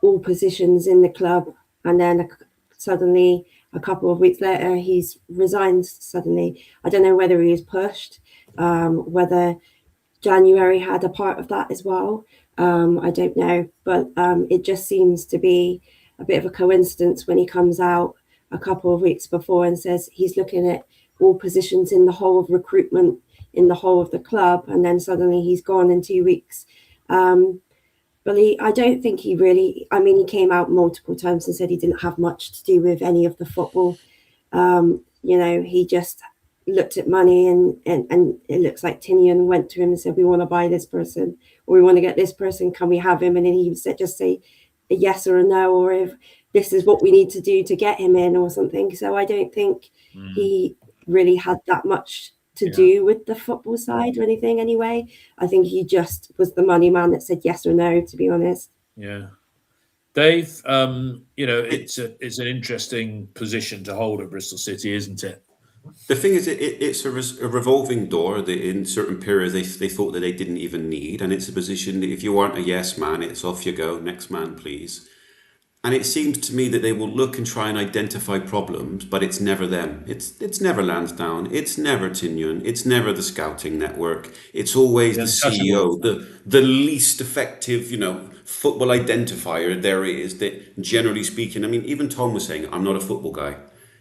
Speaker 4: all positions in the club, and then suddenly a couple of weeks later he's resigned suddenly. I don't know whether he was pushed, whether January had a part of that as well. I don't know, but it just seems to be a bit of a coincidence when he comes out a couple of weeks before and says he's looking at all positions in the whole of recruitment, in the whole of the club, and then suddenly he's gone in 2 weeks. But I don't think he really, I mean, he came out multiple times and said he didn't have much to do with any of the football. He just looked at money and it looks like Tinian went to him and said, we want to buy this person, or we want to get this person, can we have him? And then he said, just say a yes or a no, or if this is what we need to do to get him in or something. So I don't think he really had that much to do with the football side or anything anyway. I think he just was the money man that said yes or no, to be honest.
Speaker 1: Yeah. Dave, it's an interesting position to hold at Bristol City, isn't it?
Speaker 3: The thing is, it's a revolving door that in certain periods they thought that they didn't even need, and it's a position that if you aren't a yes man, it's off you go, next man please. And it seems to me that they will look and try and identify problems, but it's never them. It's never Lansdowne, it's never Tinian, it's never the scouting network. It's always the CEO, the least effective, football identifier there is. That generally speaking, I mean, even Tom was saying, I'm not a football guy.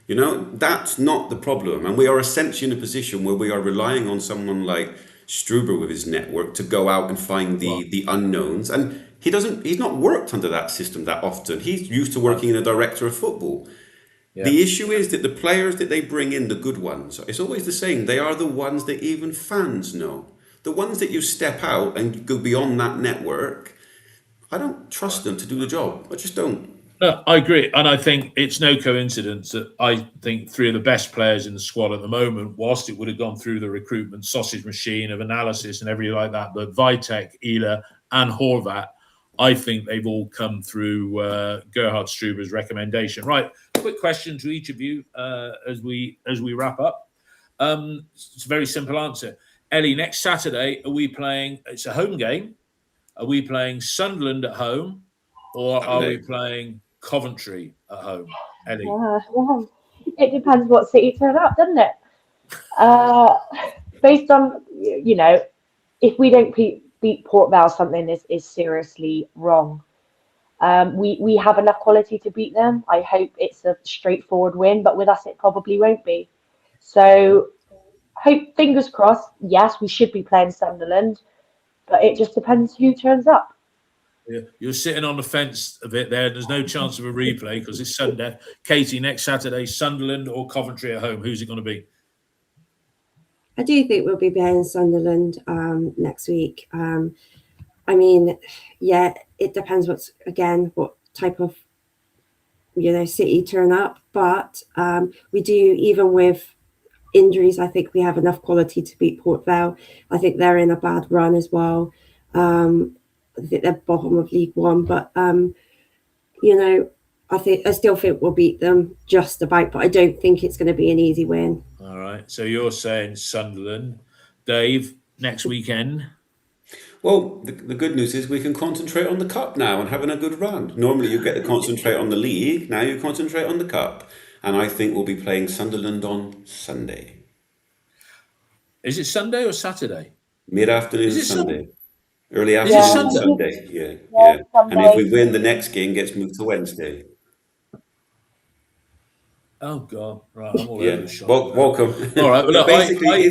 Speaker 3: That's not the problem. And we are essentially in a position where we are relying on someone like Struber with his network to go out and find the unknowns. And he's not worked under that system that often. He's used to working in a director of football. Yeah. The issue is that the players that they bring in, the good ones, it's always the same. They are the ones that even fans know. The ones that you step out and go beyond that network, I don't trust them to do the job. I just don't.
Speaker 1: No, I agree. And I think it's no coincidence that I think three of the best players in the squad at the moment, whilst it would have gone through the recruitment sausage machine of analysis and everything like that, but Vitek, Ela, and Horvat, I think they've all come through Gerhard Struber's recommendation. Right, quick question to each of you as we wrap up. It's a very simple answer. Ellie, next Saturday, are we playing? It's a home game. Are we playing Sunderland at home, or are we playing Coventry at home? Ellie?
Speaker 2: Well, it depends what City turn up, doesn't it? Based on, if we don't beat Port Vale, something is seriously wrong. We have enough quality to beat them. I hope it's a straightforward win, but with us it probably won't be. So, fingers crossed, yes, we should be playing Sunderland, but it just depends who turns up.
Speaker 1: Yeah, you're sitting on the fence a bit there. There's no chance of a replay because it's Sunday. Katie, next Saturday, Sunderland or Coventry at home? Who's it going to be?
Speaker 4: I do think we'll be playing Sunderland next week. I mean, yeah, it depends what type of City turn up, but we do, even with injuries, I think we have enough quality to beat Port Vale. I think they're in a bad run as well. I think they're bottom of League One, but I still think we'll beat them just about, but I don't think it's going to be an easy win.
Speaker 1: All right. So you're saying Sunderland. Dave, next weekend?
Speaker 3: Well, the good news is we can concentrate on the cup now and having a good run. Normally you get to concentrate on the league. Now you concentrate on the cup. And I think we'll be playing Sunderland on Sunday.
Speaker 1: Is it Sunday or Saturday?
Speaker 3: Mid-afternoon Sunday. Early afternoon Sunday. Yeah.
Speaker 2: Sunday.
Speaker 3: And if we win, the next game gets moved to Wednesday.
Speaker 1: Oh, God. Right, I'm all over the shop.
Speaker 3: Welcome.
Speaker 1: All right. Well, look,
Speaker 3: basically,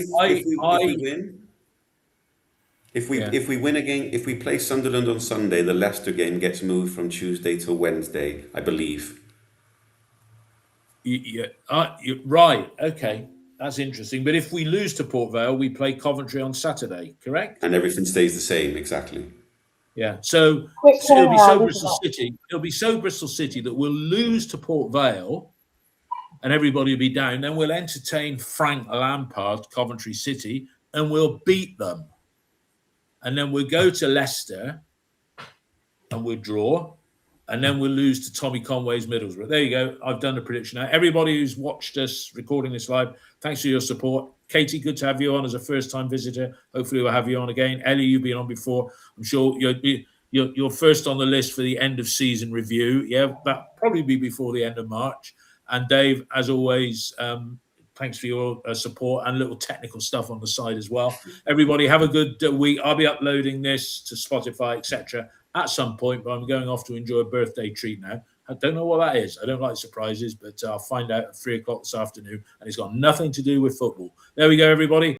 Speaker 3: if we win again, if we play Sunderland on Sunday, the Leicester game gets moved from Tuesday to Wednesday, I believe.
Speaker 1: Yeah, right. Okay. That's interesting. But if we lose to Port Vale, we play Coventry on Saturday, correct?
Speaker 3: And everything stays the same, exactly.
Speaker 1: Yeah. So it'll be so Bristol City. It'll be so Bristol City that we'll lose to Port Vale and everybody will be down. Then we'll entertain Frank Lampard, Coventry City, and we'll beat them. And then we'll go to Leicester and we'll draw. And then we'll lose to Tommy Conway's Middlesbrough. There you go. I've done the prediction now. Everybody who's watched us recording this live, thanks for your support. Katie, good to have you on as a first-time visitor. Hopefully we'll have you on again. Ellie, you've been on before. I'm sure you're first on the list for the end-of-season review. Yeah, that'll probably be before the end of March. And Dave, as always, thanks for your support and little technical stuff on the side as well. Everybody, have a good week. I'll be uploading this to Spotify, etc., at some point, but I'm going off to enjoy a birthday treat now. I don't know what that is. I don't like surprises, but I'll find out at 3:00 this afternoon, and it's got nothing to do with football. There we go, everybody.